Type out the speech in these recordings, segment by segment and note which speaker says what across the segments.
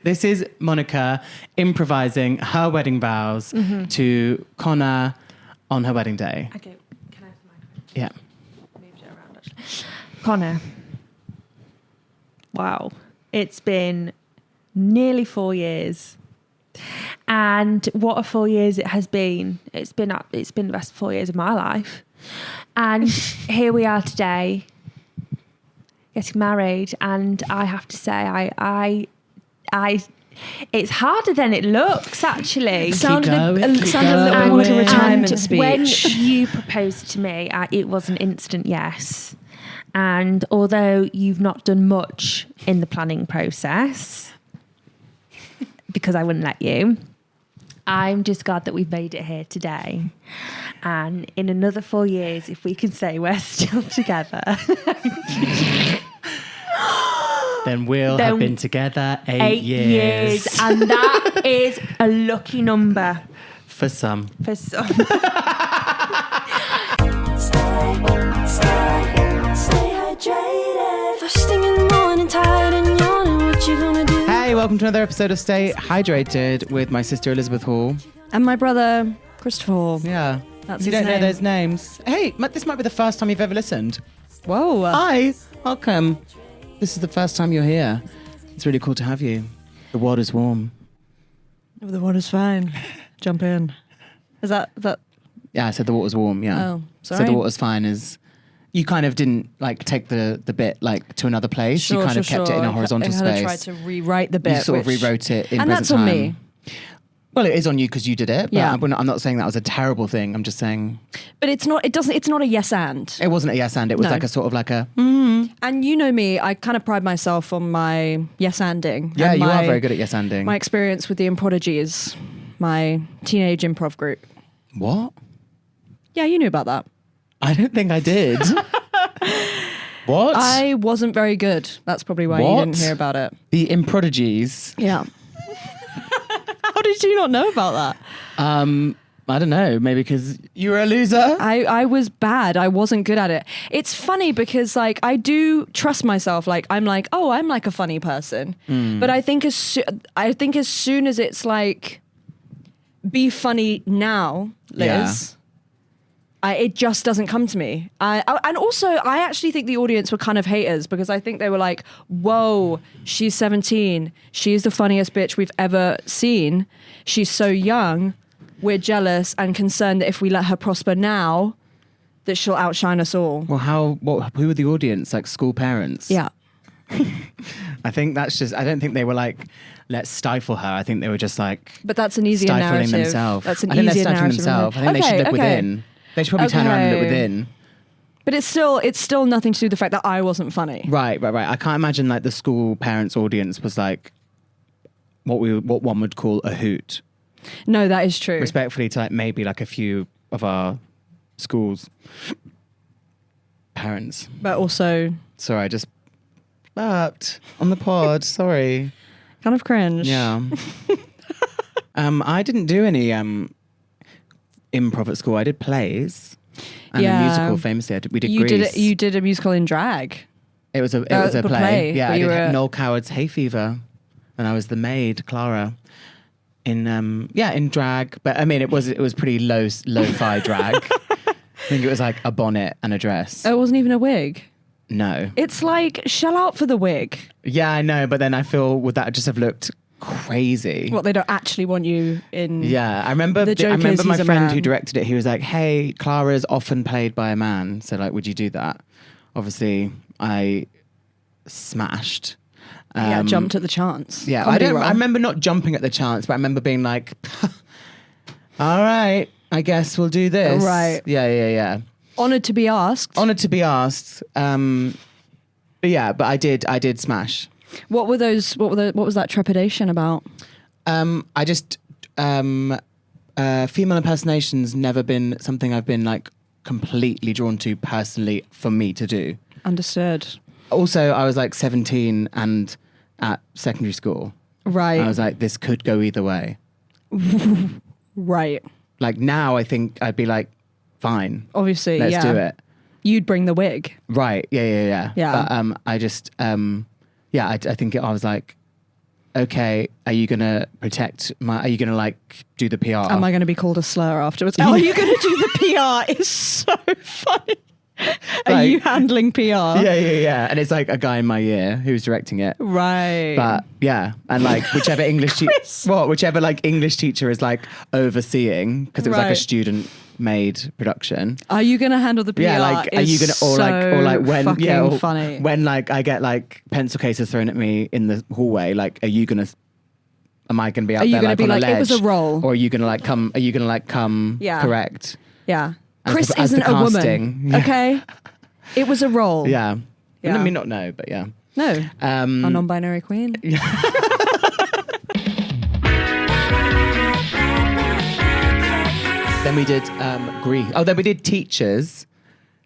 Speaker 1: This is Monica improvising her wedding vows to Connor on her wedding day.
Speaker 2: Okay, can I have the microphone?
Speaker 1: Yeah.
Speaker 2: Moved it around, actually. Connor. Wow. It's been nearly 4 years. And what a 4 years it has been. It's been the best 4 years of my life. And here we are today, getting married. And I have to say, I it's harder than it looks, actually.
Speaker 1: Sounded a little
Speaker 2: bit
Speaker 3: like a retirement speech.
Speaker 2: When you proposed to me, it was an instant yes. And although you've not done much in the planning process, because I wouldn't let you, I'm just glad that we've made it here today. And in another 4 years, if we can say we're still together,
Speaker 1: then we'll have been together 8 years.
Speaker 2: And that is a lucky number.
Speaker 1: For some.
Speaker 2: For some.
Speaker 4: Stay hydrated. First thing in the morning, tired and yawning. What you gonna do?
Speaker 1: Hey, welcome to another episode of Stay Hydrated with my sister Elizabeth Hall.
Speaker 3: And my brother, Christopher Hall.
Speaker 1: Yeah.
Speaker 3: That's
Speaker 1: you
Speaker 3: his
Speaker 1: don't know
Speaker 3: name.
Speaker 1: those names. Hey, this might be the first time you've ever listened.
Speaker 3: Whoa.
Speaker 1: Hi, welcome. This is the first time you're here. It's really cool to have you. The water's warm.
Speaker 3: The water's fine. Jump in. Is that?
Speaker 1: Yeah, I said the water's warm, yeah.
Speaker 3: Oh,
Speaker 1: So
Speaker 3: sorry.
Speaker 1: the water's fine is... You kind of didn't take the bit to another place. You kind of kept it in a horizontal
Speaker 3: I
Speaker 1: space.
Speaker 3: tried to rewrite the bit.
Speaker 1: You sort of rewrote it in
Speaker 3: and
Speaker 1: present
Speaker 3: that's on
Speaker 1: time.
Speaker 3: me.
Speaker 1: Well, it is on you because you did it. But
Speaker 3: Yeah.
Speaker 1: I'm not saying that was a terrible thing. I'm just saying
Speaker 3: But it's not. It doesn't. It's not a yes and.
Speaker 1: it wasn't a yes and. It was
Speaker 3: No.
Speaker 1: like a sort of like a...
Speaker 3: And you know me. I kind of pride myself on my yes anding.
Speaker 1: Yeah,
Speaker 3: and
Speaker 1: you
Speaker 3: my,
Speaker 1: are very good at yes anding.
Speaker 3: My experience with the Improdigies, my teenage improv group.
Speaker 1: What?
Speaker 3: Yeah, you knew about that.
Speaker 1: I don't think I did. What?
Speaker 3: I wasn't very good. That's probably why you
Speaker 1: What?
Speaker 3: didn't hear about it.
Speaker 1: The Improdigies.
Speaker 3: Yeah. How did you not know about that?
Speaker 1: I don't know. Maybe because you were a loser.
Speaker 3: I was bad. I wasn't good at it. It's funny because I do trust myself. I'm like a funny person. But I think as soon as it's be funny now, Liz. It just doesn't come to me. And also, I actually think the audience were kind of haters because I think they were like, whoa, she's 17. She's the funniest bitch we've ever seen. She's so young. We're jealous and concerned that if we let her prosper now, that she'll outshine us all.
Speaker 1: Well, who were the audience? Like school parents?
Speaker 3: Yeah.
Speaker 1: I think that's just, I don't think they were let's stifle her. I think they were just
Speaker 3: But that's an easier
Speaker 1: stifling
Speaker 3: narrative.
Speaker 1: themselves.
Speaker 3: That's an
Speaker 1: I think
Speaker 3: easier
Speaker 1: they're stifling
Speaker 3: narrative.
Speaker 1: themselves. I think they should look within. They should probably turn around and look within.
Speaker 3: But it's still nothing to do with the fact that I wasn't funny.
Speaker 1: Right. I can't imagine the school parents audience was what one would call a hoot.
Speaker 3: No, that is true.
Speaker 1: Respectfully to maybe a few of our schools parents.
Speaker 3: But also
Speaker 1: Sorry, I just burped on the pod. Sorry.
Speaker 3: kind of cringe.
Speaker 1: Yeah. I didn't do any improv at school. I did plays and a musical. Famously, we did Grease.
Speaker 3: You did a musical in drag.
Speaker 1: It was a play. Yeah, I
Speaker 3: you
Speaker 1: did
Speaker 3: were
Speaker 1: Noel Coward's Hay Fever, and I was the maid Clara in drag. But I mean, it was pretty lo-fi drag. I think it was a bonnet and a dress.
Speaker 3: Oh, it wasn't even a wig.
Speaker 1: No.
Speaker 3: It's shell out for the wig.
Speaker 1: Yeah, I know, but then I feel would that just have looked crazy?
Speaker 3: What, they don't actually want you in.
Speaker 1: Yeah, I remember.
Speaker 3: The joke
Speaker 1: I remember
Speaker 3: is
Speaker 1: my
Speaker 3: he's a
Speaker 1: friend
Speaker 3: man.
Speaker 1: who directed it. He was like, "Hey, Clara's often played by a man, so would you do that?" Obviously, I smashed.
Speaker 3: Jumped at the chance.
Speaker 1: Yeah,
Speaker 3: Comedy role.
Speaker 1: I remember not jumping at the chance, but I remember being like, "All right, I guess we'll do this."
Speaker 3: Right.
Speaker 1: Yeah.
Speaker 3: Honoured to be asked.
Speaker 1: Honoured to be asked. But I did smash.
Speaker 3: What was that trepidation about?
Speaker 1: I just female impersonation's never been something I've been completely drawn to personally for me to do.
Speaker 3: Understood.
Speaker 1: Also, I was 17 and at secondary school.
Speaker 3: Right.
Speaker 1: I was like, this could go either way.
Speaker 3: Right.
Speaker 1: Now I think I'd be fine.
Speaker 3: Obviously,
Speaker 1: Let's do it.
Speaker 3: You'd bring the wig.
Speaker 1: Right. Yeah.
Speaker 3: Yeah.
Speaker 1: But I just, I think I was okay, are you going to protect are you going to like do the PR?
Speaker 3: Am I going to be called a slur afterwards? How are you going to do the PR? It's so funny. Are you handling PR?
Speaker 1: Yeah. And it's like a guy in my year who's directing it.
Speaker 3: Right.
Speaker 1: But yeah, and like whichever English whichever like English teacher is like overseeing, because it was like a student made production.
Speaker 3: Are you going to handle the PR?
Speaker 1: Yeah, like are you going to or like when
Speaker 3: funny.
Speaker 1: when like I get like pencil cases thrown at me in the hallway, like are you going to am I going to be out there like on a ledge?
Speaker 3: It was a role?
Speaker 1: Or are you going to like come correct?
Speaker 3: Yeah.
Speaker 1: As
Speaker 3: Chris
Speaker 1: the- as
Speaker 3: isn't
Speaker 1: the
Speaker 3: a woman.
Speaker 1: casting. Yeah.
Speaker 3: Okay. It was a role.
Speaker 1: Yeah.
Speaker 3: Yeah.
Speaker 1: I mean, not no, but yeah.
Speaker 3: No. A non-binary queen.
Speaker 1: Then we did Greek. Oh, then we did Teachers.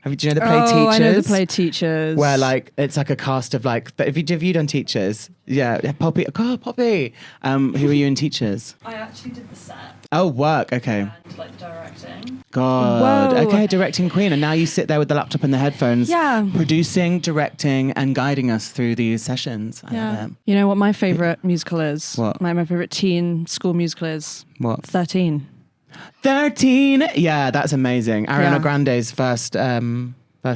Speaker 1: Do you know the play Teachers?
Speaker 3: Oh, I know the play Teachers.
Speaker 1: Where like it's like a cast of like. Have you done Teachers? Yeah, Poppy. God, Poppy. Who are you in Teachers?
Speaker 5: I actually did the set
Speaker 1: Oh, work. Okay.
Speaker 5: and like directing.
Speaker 1: God.
Speaker 3: Whoa.
Speaker 1: Okay, directing queen, and now you sit there with the laptop and the headphones.
Speaker 3: Yeah.
Speaker 1: Producing, directing, and guiding us through these sessions. I love it.
Speaker 3: You know what my favourite musical is?
Speaker 1: What?
Speaker 3: My favourite teen school musical is?
Speaker 1: What?
Speaker 3: 13.
Speaker 1: 13. Yeah, that's amazing. Ariana
Speaker 3: Yeah.
Speaker 1: Grande's first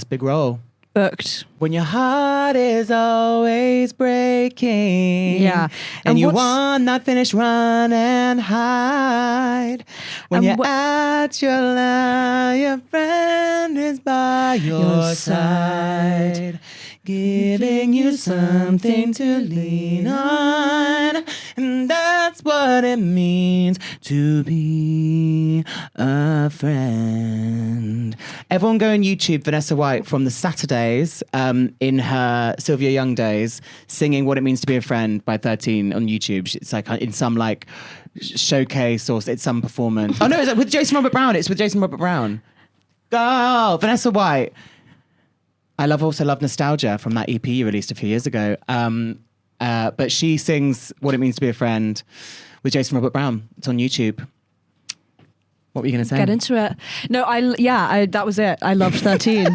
Speaker 1: big role.
Speaker 3: Booked.
Speaker 1: When your heart is always breaking.
Speaker 3: Yeah.
Speaker 1: And
Speaker 3: And
Speaker 1: you
Speaker 3: what's-
Speaker 1: want not finish, run and hide. When
Speaker 3: And
Speaker 1: you're at your line, your friend is by your side. Giving you something to lean on. And that's what it means to be a friend. Everyone go on YouTube, Vanessa White from the Saturdays in her Sylvia Young days, singing What It Means to Be a Friend by 13 on YouTube. It's like in some like showcase or it's some performance. Oh no, it's with Jason Robert Brown. It's with Jason Robert Brown. Go, Vanessa White. I also love Nostalgia from that EP you released a few years ago. But she sings What It Means to Be a Friend with Jason Robert Brown. It's on YouTube. What were you going to say?
Speaker 3: Get into it. No, that was it. I loved 13.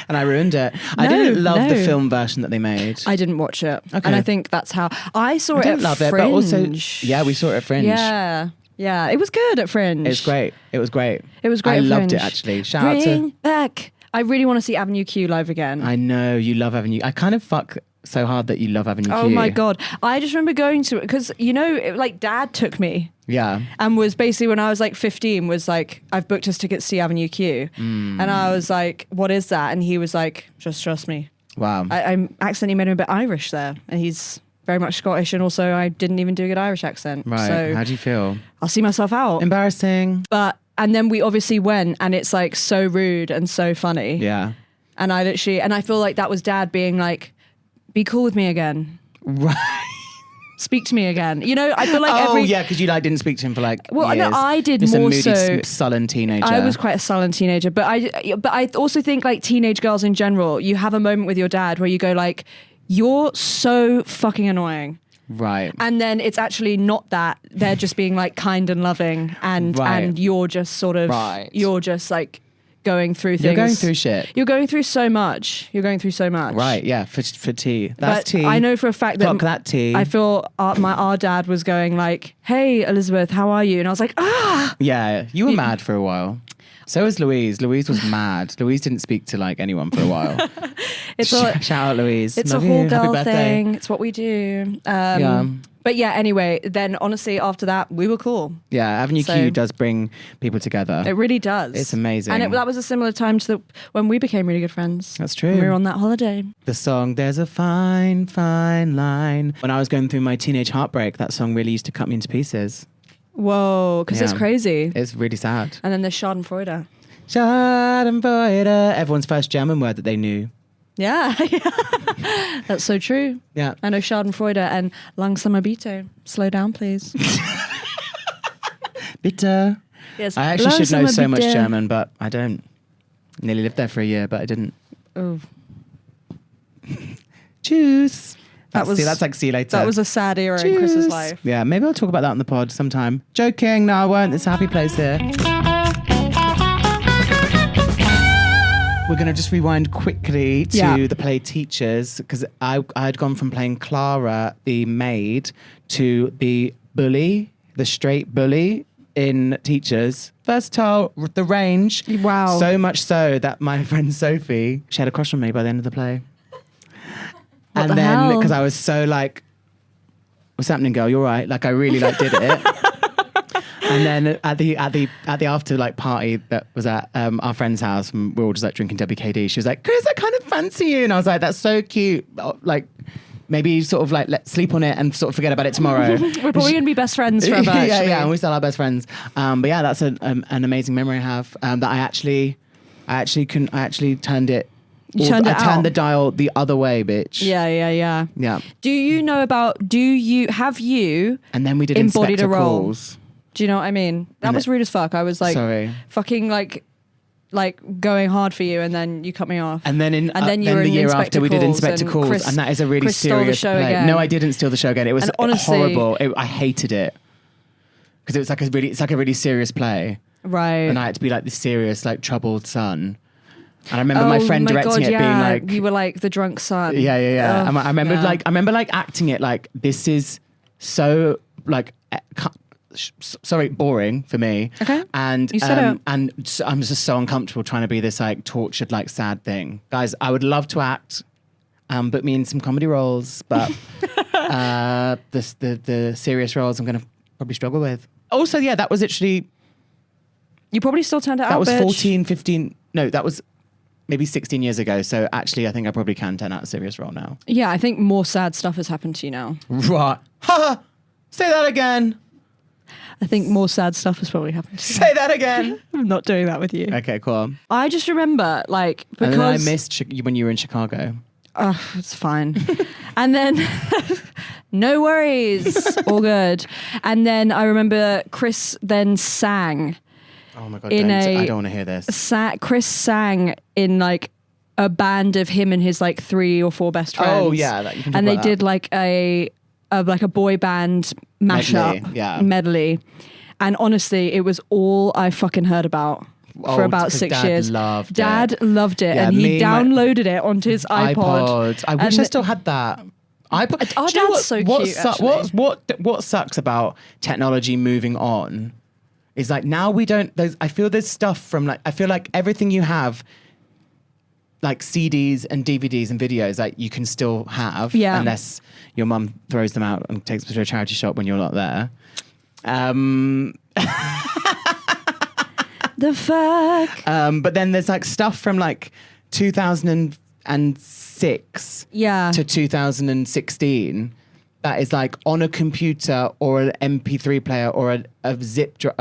Speaker 1: And I ruined it. I didn't love the film version that they made.
Speaker 3: I didn't watch it.
Speaker 1: Okay.
Speaker 3: And I think that's how I saw
Speaker 1: I
Speaker 3: it
Speaker 1: didn't
Speaker 3: at
Speaker 1: love it,
Speaker 3: Fringe.
Speaker 1: but also, yeah, we saw it at Fringe.
Speaker 3: Yeah. Yeah. It was good at Fringe.
Speaker 1: It's great. It was great.
Speaker 3: It was great
Speaker 1: I
Speaker 3: at
Speaker 1: loved it,
Speaker 3: Fringe.
Speaker 1: actually. Shout out
Speaker 3: Bring
Speaker 1: to...
Speaker 3: back. I really want to see Avenue Q live again.
Speaker 1: I know, you love Avenue. I kind of fuck so hard that you love Avenue Q.
Speaker 3: Oh my God. I just remember going to it because, like Dad took me.
Speaker 1: Yeah.
Speaker 3: And was basically when I was like 15 was like, I've booked us tickets to see Avenue Q. And I was like, what is that? And he was like, just trust me.
Speaker 1: Wow.
Speaker 3: I accidentally made him a bit Irish there. And he's very much Scottish. And also I didn't even do a good Irish accent.
Speaker 1: Right.
Speaker 3: So
Speaker 1: How do you feel?
Speaker 3: I'll see myself out.
Speaker 1: Embarrassing.
Speaker 3: And then we obviously went and it's like so rude and so funny.
Speaker 1: Yeah.
Speaker 3: And I feel like that was Dad being like, be cool with me again.
Speaker 1: Right.
Speaker 3: Speak to me again. I feel like
Speaker 1: because you like didn't speak to him for like
Speaker 3: Well,
Speaker 1: years.
Speaker 3: no, I did
Speaker 1: Just
Speaker 3: more
Speaker 1: a moody,
Speaker 3: so-
Speaker 1: sullen teenager.
Speaker 3: I was quite a sullen teenager, but I also think like teenage girls in general, you have a moment with your dad where you go like, you're so fucking annoying.
Speaker 1: Right.
Speaker 3: And then it's actually not that. They're just being like kind and loving and
Speaker 1: Right.
Speaker 3: and you're just sort of
Speaker 1: Right.
Speaker 3: you're just like going through things.
Speaker 1: You're going through shit.
Speaker 3: You're going through so much.
Speaker 1: Right, yeah, for tea. That's
Speaker 3: But
Speaker 1: tea.
Speaker 3: I know for a fact that
Speaker 1: Clock that tea.
Speaker 3: I feel our dad was going like, "Hey Elizabeth, how are you?" And I was like, "Ah."
Speaker 1: Yeah, you were mad for a while. So was Louise. Louise was mad. Louise didn't speak to like anyone for a while.
Speaker 3: It's
Speaker 1: Shout out Louise.
Speaker 3: It's
Speaker 1: Love
Speaker 3: a
Speaker 1: you.
Speaker 3: whole
Speaker 1: Happy
Speaker 3: girl
Speaker 1: birthday.
Speaker 3: thing. It's what we do.
Speaker 1: Yeah.
Speaker 3: But yeah, anyway, then honestly, after that, we were cool.
Speaker 1: Yeah, Avenue
Speaker 3: So-
Speaker 1: Q does bring people together.
Speaker 3: It really does.
Speaker 1: It's amazing.
Speaker 3: And that was a similar time to when we became really good friends.
Speaker 1: That's true.
Speaker 3: When we were on that holiday.
Speaker 1: The song, There's a Fine, Fine Line. When I was going through my teenage heartbreak, that song really used to cut me into pieces.
Speaker 3: Whoa, because it's
Speaker 1: Yeah.
Speaker 3: crazy.
Speaker 1: It's really sad.
Speaker 3: And then there's Schadenfreude.
Speaker 1: Schadenfreude. Everyone's first German word that they knew.
Speaker 3: Yeah, that's so true.
Speaker 1: Yeah.
Speaker 3: I know Schadenfreude and langsamer bitte. Slow down, please.
Speaker 1: Bitte.
Speaker 3: Yes.
Speaker 1: I actually should know
Speaker 3: langsamer
Speaker 1: so much
Speaker 3: bitte.
Speaker 1: German, but I don't. Nearly lived there for a year, but I didn't.
Speaker 3: Oh,
Speaker 1: Tschüss.
Speaker 3: That was-
Speaker 1: that's like see you later.
Speaker 3: that was a sad era in Chris's
Speaker 1: Tschüss.
Speaker 3: life.
Speaker 1: Yeah, maybe I'll talk about that on the pod sometime. Joking. No, I won't. It's a happy place here. We're going to just rewind quickly to
Speaker 3: Yeah.
Speaker 1: the play Teachers, because I had gone from playing Clara, the maid, to the bully, the straight bully in Teachers. Versatile, the range.
Speaker 3: Wow.
Speaker 1: So much so that my friend Sophie, she had a crush on me by the end of the play.
Speaker 3: What
Speaker 1: and
Speaker 3: the
Speaker 1: then,
Speaker 3: hell?
Speaker 1: because I was so like, what's happening, girl? You're right. Like, I really like did it. And then at the after like party that was at our friend's house, and we were all just like drinking WKD. She was like, "Chris, I kind of fancy you," and I was like, "That's so cute." Like, maybe sort of like let's sleep on it and sort of forget about it tomorrow.
Speaker 3: We're probably gonna be best friends forever.
Speaker 1: yeah,
Speaker 3: actually.
Speaker 1: yeah, and we still are best friends. But yeah, that's an amazing memory I have. That I actually turned it.
Speaker 3: You turned it
Speaker 1: I turned
Speaker 3: out.
Speaker 1: the dial the other way, bitch.
Speaker 3: Yeah.
Speaker 1: Yeah.
Speaker 3: Do you know about? Have you?
Speaker 1: And then we did
Speaker 3: Embodied
Speaker 1: Inspector
Speaker 3: a role.
Speaker 1: Calls.
Speaker 3: Do you know what I mean? That
Speaker 1: And
Speaker 3: was rude as fuck. I was like,
Speaker 1: Sorry.
Speaker 3: fucking like going hard for you, and then you cut me off.
Speaker 1: And then you were the year after we did Inspector Calls, and that is a really
Speaker 3: Chris stole the
Speaker 1: serious
Speaker 3: show
Speaker 1: play.
Speaker 3: again.
Speaker 1: No, I didn't steal the show again. It was
Speaker 3: And honestly-
Speaker 1: horrible. I hated it because it's like a really serious play,
Speaker 3: Right.
Speaker 1: and I had to be like the serious, like troubled son. And I remember my friend directing it, being like,
Speaker 3: you were like the drunk son.
Speaker 1: yeah.
Speaker 3: Ugh,
Speaker 1: And I remember
Speaker 3: yeah.
Speaker 1: I remember acting it like this is so like. Sorry, boring for me.
Speaker 3: Okay.
Speaker 1: And
Speaker 3: You said it.
Speaker 1: and I'm just so uncomfortable trying to be this like tortured, like sad thing. Guys, I would love to act, put me in some comedy roles, but the serious roles I'm going to probably struggle with. Also, yeah, that was actually
Speaker 3: You probably still turned it out.
Speaker 1: that was
Speaker 3: bitch.
Speaker 1: 14, 15. No, that was maybe 16 years ago. So actually, I think I probably can turn out a serious role now.
Speaker 3: Yeah, I think more sad stuff has happened to you now.
Speaker 1: Right? Ha! Say that again.
Speaker 3: I think more sad stuff has probably happened to you.
Speaker 1: Say that again.
Speaker 3: I'm not doing that with you.
Speaker 1: Okay, cool.
Speaker 3: I just remember
Speaker 1: And then I
Speaker 3: because
Speaker 1: missed you when you were in Chicago.
Speaker 3: oh, it's fine. And then no worries, all good. And then I remember Chris then sang.
Speaker 1: Oh my god! I don't want to hear this.
Speaker 3: Chris sang in like a band of him and his like 3 or 4 best friends.
Speaker 1: Oh yeah, you can talk
Speaker 3: And they
Speaker 1: about that.
Speaker 3: did like a boy band mashup medley. And honestly, it was all I fucking heard about for about
Speaker 1: 'cause
Speaker 3: 6
Speaker 1: Dad
Speaker 3: years.
Speaker 1: loved
Speaker 3: Dad
Speaker 1: it.
Speaker 3: loved it,
Speaker 1: Yeah,
Speaker 3: and
Speaker 1: me
Speaker 3: he
Speaker 1: and my-
Speaker 3: downloaded it onto his iPod.
Speaker 1: I wish I
Speaker 3: And-
Speaker 1: still had that. iPod.
Speaker 3: Our
Speaker 1: Do you know
Speaker 3: dad's so
Speaker 1: what
Speaker 3: cute, actually.
Speaker 1: what sucks about technology moving on is like now we don't. I feel there's stuff from like I feel like everything you have. Like CDs and DVDs and videos that you can still have,
Speaker 3: Yeah.
Speaker 1: unless your mum throws them out and takes them to a charity shop when you're not there.
Speaker 3: The fuck?
Speaker 1: But then there's like stuff from like 2006
Speaker 3: Yeah.
Speaker 1: to 2016 that is like on a computer or an MP3 player or a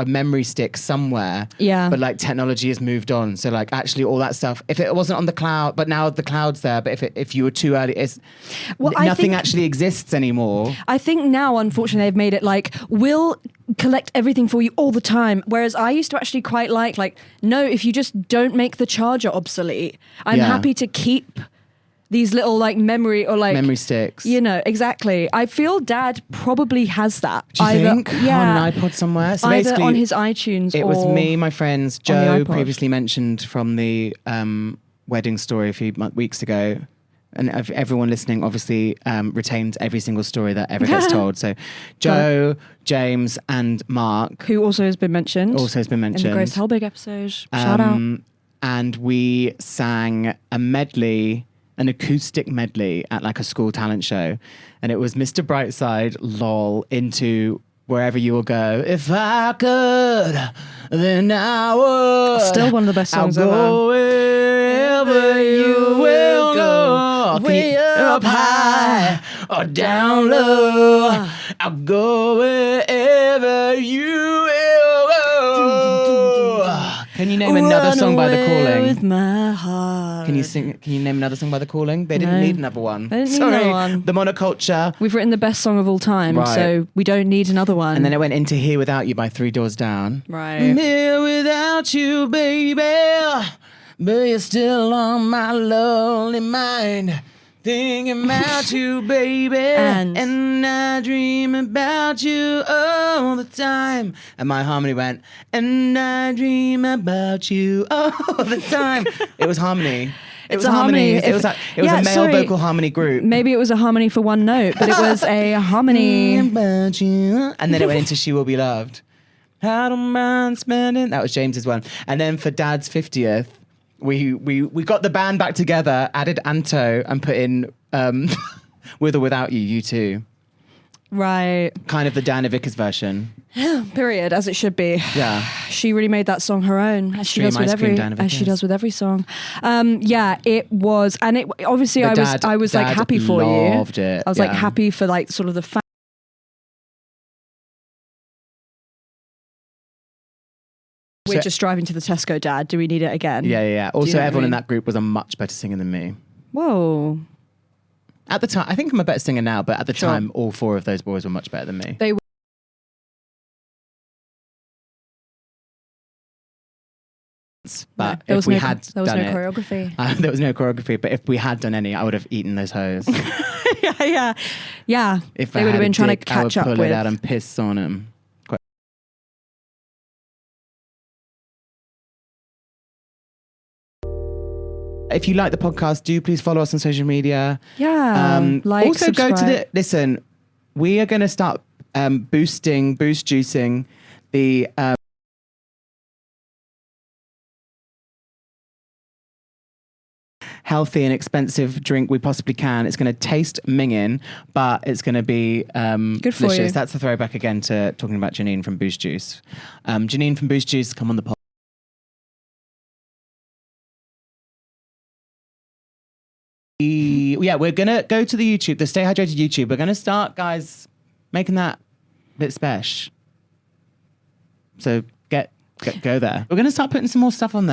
Speaker 1: memory stick somewhere.
Speaker 3: Yeah.
Speaker 1: But like technology has moved on. So like actually all that stuff, if it wasn't on the cloud, but now the cloud's there, but if you were too early,
Speaker 3: I
Speaker 1: nothing
Speaker 3: think-
Speaker 1: actually exists anymore.
Speaker 3: I think now, unfortunately, they've made it like, we'll collect everything for you all the time. Whereas I used to actually quite like, no, if you just don't make the charger obsolete, I'm
Speaker 1: Yeah.
Speaker 3: happy to keep these little like memory or like
Speaker 1: Memory sticks.
Speaker 3: You know, exactly. I feel Dad probably has that.
Speaker 1: Do you think?
Speaker 3: Yeah.
Speaker 1: On an iPod somewhere? So
Speaker 3: either
Speaker 1: basically,
Speaker 3: on his iTunes
Speaker 1: it
Speaker 3: or
Speaker 1: was me, my friends,
Speaker 3: on
Speaker 1: Joe,
Speaker 3: the iPod.
Speaker 1: previously mentioned from the wedding story a few weeks ago. And everyone listening obviously retains every single story that ever gets told. So Joe, James and Mark
Speaker 3: who also has been mentioned.
Speaker 1: also has been
Speaker 3: in
Speaker 1: mentioned.
Speaker 3: the Grace Helbig episode. Shout out.
Speaker 1: And we sang a medley, an acoustic medley at like a school talent show. And it was Mr. Brightside, lol, into Wherever You Will Go. If I could, then I would.
Speaker 3: Still one of the best songs
Speaker 1: I'll go
Speaker 3: ever.
Speaker 1: wherever you will go. Way up high or down low. I'll go wherever you will go. Can you name another song by The
Speaker 3: Run away
Speaker 1: Calling?
Speaker 3: with my heart.
Speaker 1: Can you name another song by The Calling? They didn't
Speaker 3: No.
Speaker 1: need another one.
Speaker 3: They didn't need
Speaker 1: Sorry,
Speaker 3: another one.
Speaker 1: The Monoculture.
Speaker 3: We've written the best song of all time,
Speaker 1: Right.
Speaker 3: so we don't need another one.
Speaker 1: And then it went into Here Without You by Three Doors Down.
Speaker 3: Right.
Speaker 1: I'm here without you, baby, but you're still on my lonely mind. Thinking about you, baby, and I dream about you all the time. And my harmony went, and I dream about you all the time. It was harmony. It was
Speaker 3: a harmony.
Speaker 1: It was a male vocal harmony group.
Speaker 3: Maybe it was a harmony for one note, but it was a harmony.
Speaker 1: About you. And then it went into She Will Be Loved. I don't mind spending. That was James's one. And then for Dad's 50th, we got the band back together, added Anto, and put in With or Without You, You Too.
Speaker 3: Right.
Speaker 1: Kind of the Diana Vickers version.
Speaker 3: Period, as it should be.
Speaker 1: Yeah.
Speaker 3: She really made that song her own, as she
Speaker 1: Dream
Speaker 3: does with
Speaker 1: Ice Cream,
Speaker 3: every,
Speaker 1: Diana
Speaker 3: as she
Speaker 1: Vickers.
Speaker 3: does with every song. Yeah, it was, and it obviously
Speaker 1: But
Speaker 3: I was like
Speaker 1: Dad
Speaker 3: happy for you.
Speaker 1: loved it.
Speaker 3: I was like happy for like sort of the. We're just driving to the Tesco, Dad. Do we need it again?
Speaker 1: Yeah. Also,
Speaker 3: know what I
Speaker 1: everyone in
Speaker 3: mean?
Speaker 1: that group was a much better singer than me.
Speaker 3: Whoa.
Speaker 1: At the time, I think I'm a better singer now, but at the
Speaker 3: Sure.
Speaker 1: time, all four of those boys were much better than me.
Speaker 3: They were.
Speaker 1: But
Speaker 3: there
Speaker 1: if
Speaker 3: was
Speaker 1: we
Speaker 3: no,
Speaker 1: had
Speaker 3: there was
Speaker 1: done
Speaker 3: no
Speaker 1: it,
Speaker 3: choreography.
Speaker 1: there was no choreography. But if we had done any, I would have eaten those hoes.
Speaker 3: yeah.
Speaker 1: If
Speaker 3: They
Speaker 1: I
Speaker 3: would have
Speaker 1: had
Speaker 3: been
Speaker 1: a
Speaker 3: trying to
Speaker 1: dick, I would
Speaker 3: catch up
Speaker 1: pull
Speaker 3: with.
Speaker 1: it out and piss on them. If you like the podcast, do please follow us on social media.
Speaker 3: Yeah. Like,
Speaker 1: also go to
Speaker 3: subscribe.
Speaker 1: listen, we are going to start boost juicing the healthy and expensive drink we possibly can. It's going to taste minging, but it's going to be
Speaker 3: Good for
Speaker 1: delicious.
Speaker 3: you.
Speaker 1: That's a throwback again to talking about Janine from Boost Juice. Janine from Boost Juice, come on the pod. Yeah, we're going to go to the YouTube, the Stay Hydrated YouTube. We're going to start, guys, making that a bit special. So go there. We're going to start putting some more stuff on there.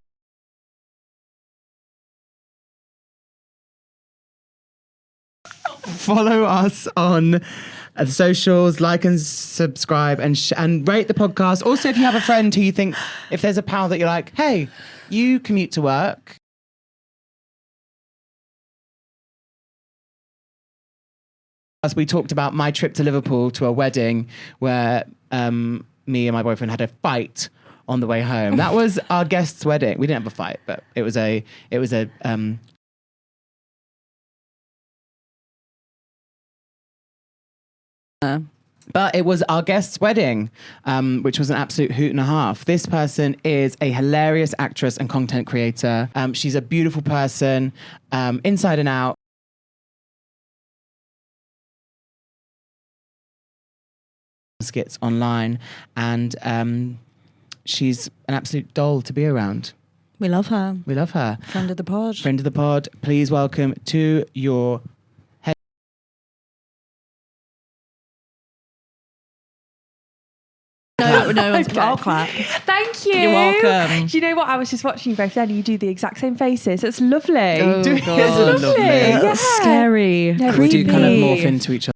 Speaker 1: Follow us on the socials, like and subscribe, and rate the podcast. Also, if you have a friend who you think, if there's a pal that you're like, hey, you commute to work. As we talked about my trip to Liverpool to a wedding where me and my boyfriend had a fight on the way home. That was our guest's wedding. We didn't have a fight, but it was a but it was our guest's wedding, which was an absolute hoot and a half. This person is a hilarious actress and content creator. She's a beautiful person, inside and out. Skits online, and she's an absolute doll to be around.
Speaker 3: We love her.
Speaker 1: We love her.
Speaker 3: Friend of the pod.
Speaker 1: Friend of the pod. Please welcome to your head.
Speaker 3: No one's I'll clap.
Speaker 2: Thank you.
Speaker 3: You're welcome.
Speaker 2: Do you know what? I was just watching you both then and you do the exact same faces. It's lovely.
Speaker 3: Oh,
Speaker 2: It's
Speaker 3: God.
Speaker 2: lovely.
Speaker 1: Lovely.
Speaker 2: Yeah.
Speaker 3: Scary.
Speaker 2: Yeah,
Speaker 1: We do kind of
Speaker 2: creepy.
Speaker 1: morph into each other.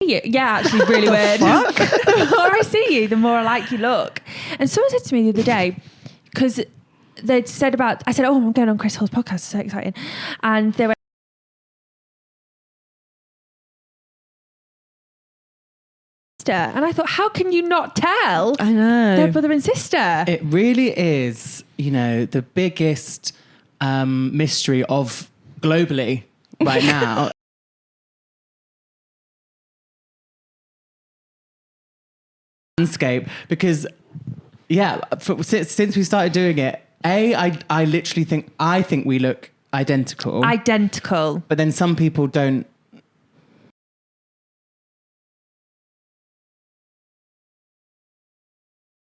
Speaker 2: Yeah, actually, really weird. The more I see you, the more I like you look. And someone said to me the other day, because they'd said about, I said, oh, I'm going on Chris Hall's podcast, it's so exciting. And they went, and I thought, how can you not tell
Speaker 3: I know.
Speaker 2: they're brother and sister?
Speaker 1: It really is, the biggest mystery of globally right now. Landscape, because since we started doing it, I literally think we look identical.
Speaker 2: Identical.
Speaker 1: But then some people don't.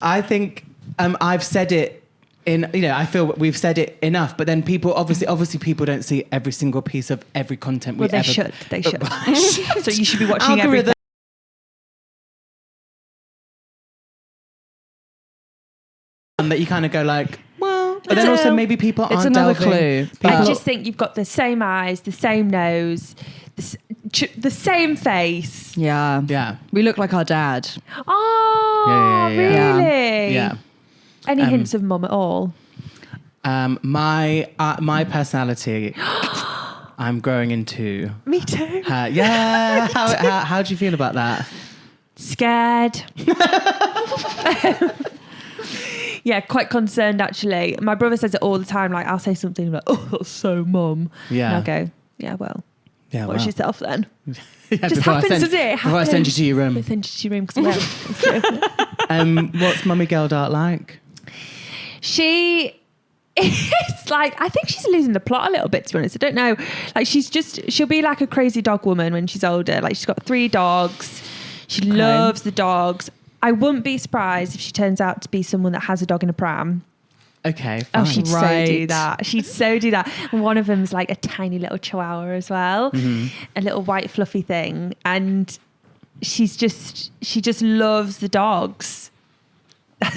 Speaker 1: I think I've said it in, I feel we've said it enough, but then people, obviously people don't see every single piece of every content we
Speaker 2: Well, they
Speaker 1: ever.
Speaker 2: should. They should. So you should be watching
Speaker 1: Algorithm.
Speaker 2: everything.
Speaker 1: That you kind of go like, well, but then also maybe people aren't
Speaker 3: It's another
Speaker 1: delving.
Speaker 3: clue.
Speaker 2: I
Speaker 1: People-
Speaker 2: just think you've got the same eyes, the same nose, the same face.
Speaker 3: Yeah.
Speaker 1: Yeah.
Speaker 3: We look like our dad.
Speaker 2: Oh,
Speaker 1: Yeah.
Speaker 2: really?
Speaker 1: Yeah.
Speaker 2: Any hints of mum at all?
Speaker 1: My personality, I'm growing into.
Speaker 2: Me too.
Speaker 1: Yeah. How do you feel about that?
Speaker 2: Scared. Yeah, quite concerned actually. My brother says it all the time. Like I'll say something like, "Oh, that's so mum."
Speaker 1: Yeah.
Speaker 2: And I'll go, "Yeah, well,
Speaker 1: Yeah.
Speaker 2: watch yourself then."
Speaker 1: Yeah,
Speaker 2: Just happens, does it?
Speaker 1: Before I send you to your room.
Speaker 2: I send you to your room because I will.
Speaker 1: What's Mummy Geldert like?
Speaker 2: She is like, I think she's losing the plot a little bit, to be honest. I don't know. Like she'll be like a crazy dog woman when she's older. Like she's got 3 dogs. She loves the dogs. I wouldn't be surprised if she turns out to be someone that has a dog in a pram.
Speaker 1: Okay, fine.
Speaker 2: Oh, she'd so
Speaker 3: Right.
Speaker 2: do that. She'd so do that. And one of them's like a tiny little chihuahua as well, a little white fluffy thing. And she just loves the dogs.
Speaker 1: And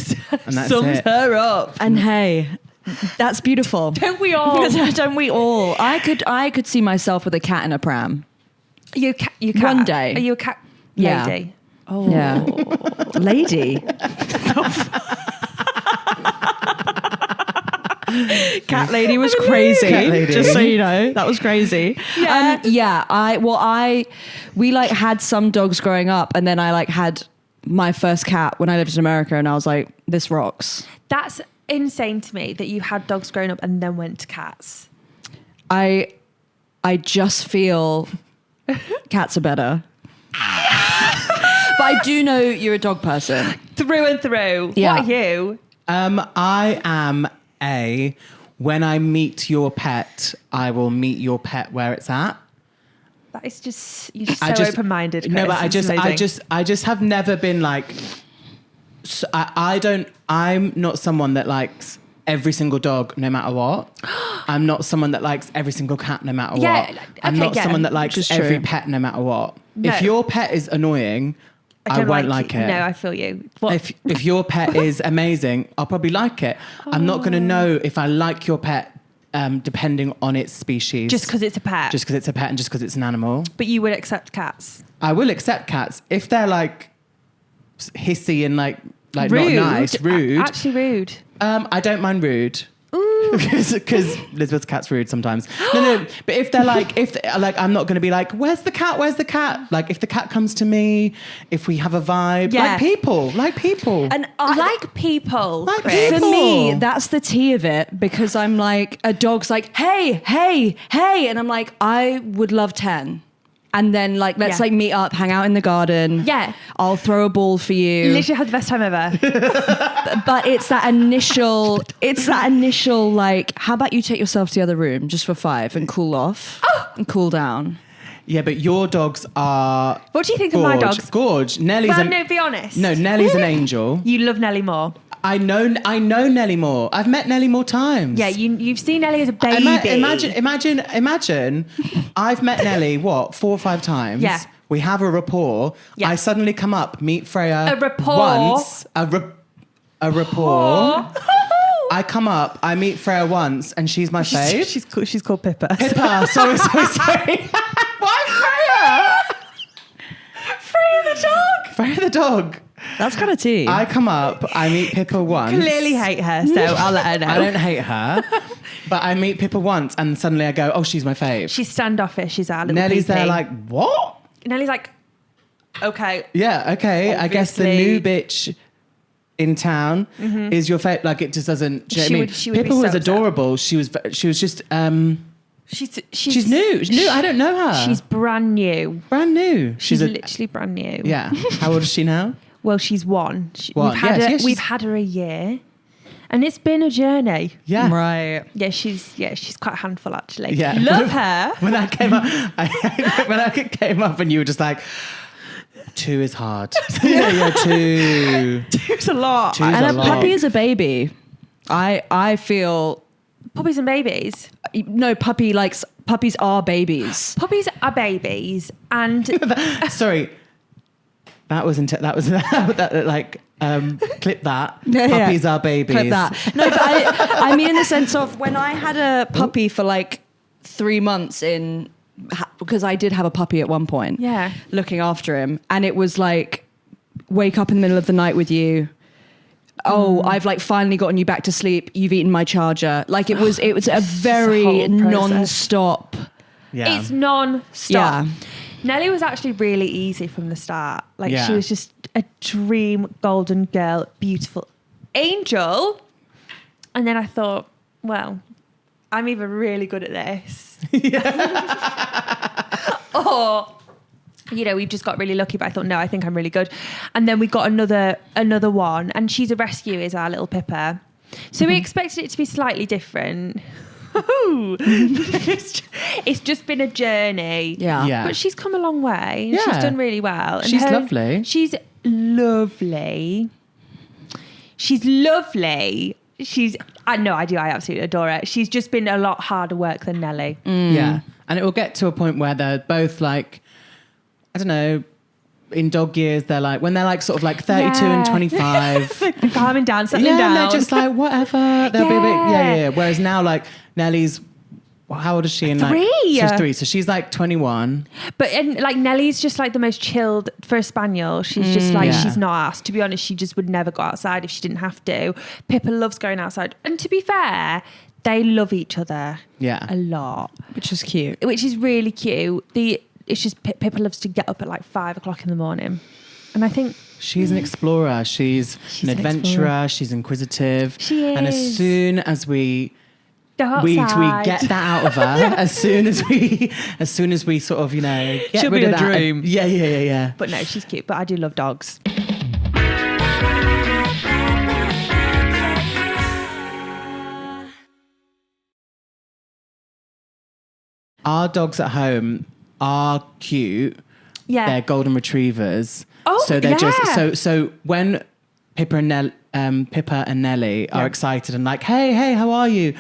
Speaker 1: that's
Speaker 2: sums
Speaker 1: it.
Speaker 2: her up.
Speaker 3: And hey, that's beautiful.
Speaker 2: Don't we all?
Speaker 3: Don't we all? I could see myself with a cat in a pram.
Speaker 2: You a cat?
Speaker 3: One day.
Speaker 2: Are you a cat
Speaker 3: Yeah.
Speaker 2: lady? Oh.
Speaker 3: Yeah. Lady. Cat lady was crazy.
Speaker 1: Cat lady.
Speaker 3: Just so you know, that was crazy.
Speaker 2: Yeah.
Speaker 3: We like had some dogs growing up, and then I like had my first cat when I lived in America, and I was like, this rocks.
Speaker 2: That's insane to me that you had dogs growing up and then went to cats.
Speaker 3: I just feel cats are better. But I do know you're a dog person.
Speaker 2: Through and through.
Speaker 3: Yeah.
Speaker 2: What are you?
Speaker 1: I am when I meet your pet, I will meet your pet where it's at.
Speaker 2: That is you're just so open-minded, Chris.
Speaker 1: No, but
Speaker 2: It's amazing.
Speaker 1: I just have never been like, I'm not someone that likes every single dog no matter what. I'm not someone that likes every single cat no matter
Speaker 2: Yeah,
Speaker 1: what. I'm not someone that likes
Speaker 3: Which is
Speaker 1: every
Speaker 3: true.
Speaker 1: pet no matter what.
Speaker 2: No.
Speaker 1: If your pet is annoying, I
Speaker 2: don't
Speaker 1: won't like it.
Speaker 2: No, I feel you. What?
Speaker 1: If your pet is amazing, I'll probably like it. I'm not going to know if I like your pet depending on its species.
Speaker 2: Just because it's a pet.
Speaker 1: Just because it's a pet and just because it's an animal.
Speaker 2: But you would accept cats.
Speaker 1: I will accept cats if they're like hissy and like
Speaker 2: Rude.
Speaker 1: not nice, rude.
Speaker 2: Actually rude.
Speaker 1: I don't mind rude. Because Elizabeth's cat's rude sometimes. No. But if they're like, I'm not going to be like, where's the cat? Where's the cat? Like, if the cat comes to me, if we have a vibe,
Speaker 2: Yeah.
Speaker 1: like people.
Speaker 3: And
Speaker 2: Like people.
Speaker 1: Like
Speaker 2: Chris.
Speaker 3: for
Speaker 1: people.
Speaker 3: me, that's the tea of it, because I'm like, a dog's like, hey, and I'm like, I would love 10. And then like, let's
Speaker 2: Yeah.
Speaker 3: like meet up, hang out in the garden.
Speaker 2: Yeah.
Speaker 3: I'll throw a ball for you.
Speaker 2: Literally had the best time ever.
Speaker 3: But it's that initial like, how about you take yourself to the other room just for 5 and cool off and cool down.
Speaker 1: Yeah, but your dogs are
Speaker 2: What do you think of my dogs?
Speaker 1: Gorge. Nellie's
Speaker 2: Well, no, be honest.
Speaker 1: No, Nellie's an angel.
Speaker 2: You love Nellie more.
Speaker 1: I know Nellie more. I've met Nellie more times.
Speaker 2: Yeah, you've seen Nellie as a baby.
Speaker 1: Imagine. I've met Nellie 4 or 5 times.
Speaker 2: Yeah.
Speaker 1: We have a rapport.
Speaker 2: Yeah.
Speaker 1: I suddenly come up, meet Freya.
Speaker 2: A rapport?
Speaker 1: Once. A rapport. I come up, I meet Freya once, and she's my fave.
Speaker 2: She's called Pippa.
Speaker 1: Pippa. Sorry. Why Freya?
Speaker 2: Freya the dog.
Speaker 1: Freya the dog.
Speaker 3: That's kind of tea.
Speaker 1: I come up, I meet Pippa once.
Speaker 2: Clearly hate her, so I'll let her know.
Speaker 1: I don't hate her, but I meet Pippa once, and suddenly I go, "Oh, she's my fave."
Speaker 2: She's standoffish. She's our little
Speaker 1: Nellie's
Speaker 2: PP.
Speaker 1: there, like, what?
Speaker 2: Nellie's like, okay.
Speaker 1: Yeah, okay. I guess the
Speaker 2: Obviously.
Speaker 1: new bitch in town is your fave. Like, it just doesn't. Do you know what I mean?
Speaker 2: She would be
Speaker 1: Pippa
Speaker 2: so
Speaker 1: was
Speaker 2: upset.
Speaker 1: adorable. She was just. She's new. She's new. I don't know her.
Speaker 2: She's brand new.
Speaker 1: brand new.
Speaker 2: She's literally brand new.
Speaker 1: Yeah. How old is she now?
Speaker 2: Well, she's 1.
Speaker 1: One.
Speaker 2: We've had
Speaker 1: Yes,
Speaker 2: her.
Speaker 1: yes,
Speaker 2: We've
Speaker 1: she's-
Speaker 2: had her a year, and it's been a journey.
Speaker 1: Yeah.
Speaker 3: Right.
Speaker 2: Yeah, she's quite a handful actually.
Speaker 1: Yeah.
Speaker 2: Love her.
Speaker 1: When I came up, when I came up, and you were just like, 2 is hard. yeah, 2.
Speaker 2: It's a lot.
Speaker 1: 2 is
Speaker 3: And
Speaker 1: a
Speaker 3: a
Speaker 1: lot.
Speaker 3: puppy is a baby. I feel
Speaker 2: Puppies and babies.
Speaker 3: no puppies are babies.
Speaker 2: Puppies are babies, and
Speaker 1: Sorry, that was clip that.
Speaker 3: Yeah,
Speaker 1: Puppies are babies.
Speaker 3: Clip that. No, but I mean in the sense of when I had a puppy for like 3 months because I did have a puppy at one point.
Speaker 2: Yeah.
Speaker 3: Looking after him, and it was like wake up in the middle of the night with you. oh, I've like finally gotten you back to sleep. You've eaten my charger. Like it was a very
Speaker 2: whole process.
Speaker 3: non-stop.
Speaker 1: Yeah.
Speaker 2: It's non-stop.
Speaker 3: Yeah.
Speaker 2: Nelly was actually really easy from the start. Like
Speaker 1: Yeah.
Speaker 2: she was just a dream golden girl, beautiful angel. And then I thought, well, I'm either really good at this or, you know, we've just got really lucky. But I thought, no, I think I'm really good. And then we got another one, and she's a rescue, is our little Pippa. So we expected it to be slightly different. It's just been a journey.
Speaker 3: Yeah.
Speaker 1: Yeah.
Speaker 2: But she's come a long way. And she's
Speaker 1: Yeah.
Speaker 2: done really well. And
Speaker 1: She's lovely.
Speaker 2: She's lovely. I absolutely adore her. She's just been a lot harder work than Nelly.
Speaker 1: Yeah. And it will get to a point where they're both like, I don't know, in dog years, they're like, when they're like sort of like 32 and 25.
Speaker 2: Calming down, settling
Speaker 1: Yeah,
Speaker 2: down.
Speaker 1: and they're just like, whatever. They'll be a bit, yeah. Whereas now, like, Nelly's, well, how old is she? In like,
Speaker 2: 3.
Speaker 1: She's 3. So she's like 21.
Speaker 2: But and like Nelly's just like the most chilled for a spaniel. She's just like,
Speaker 1: Yeah.
Speaker 2: she's not asked. To be honest, she just would never go outside if she didn't have to. Pippa loves going outside. And to be fair, they love each other
Speaker 1: Yeah.
Speaker 2: a lot,
Speaker 3: Which is cute.
Speaker 2: which is really cute. It's just Pippa loves to get up at like 5 o'clock in the morning. And I think
Speaker 1: She's an explorer. She's an
Speaker 2: an
Speaker 1: adventurer.
Speaker 2: explorer.
Speaker 1: She's inquisitive.
Speaker 2: She
Speaker 1: And as
Speaker 2: is.
Speaker 1: soon as we
Speaker 2: go
Speaker 1: we
Speaker 2: outside.
Speaker 1: get that out of her, as soon as we sort of, you know, get
Speaker 2: She'll
Speaker 1: rid
Speaker 2: be
Speaker 1: of
Speaker 2: a
Speaker 1: that.
Speaker 2: dream.
Speaker 1: Yeah.
Speaker 2: But no, she's cute. But I do love dogs.
Speaker 1: Our dogs at home are cute.
Speaker 2: Yeah.
Speaker 1: They're golden retrievers.
Speaker 2: Oh,
Speaker 1: so they're
Speaker 2: yeah.
Speaker 1: just so when Pippa and Nelly are excited and like, hey, how are you?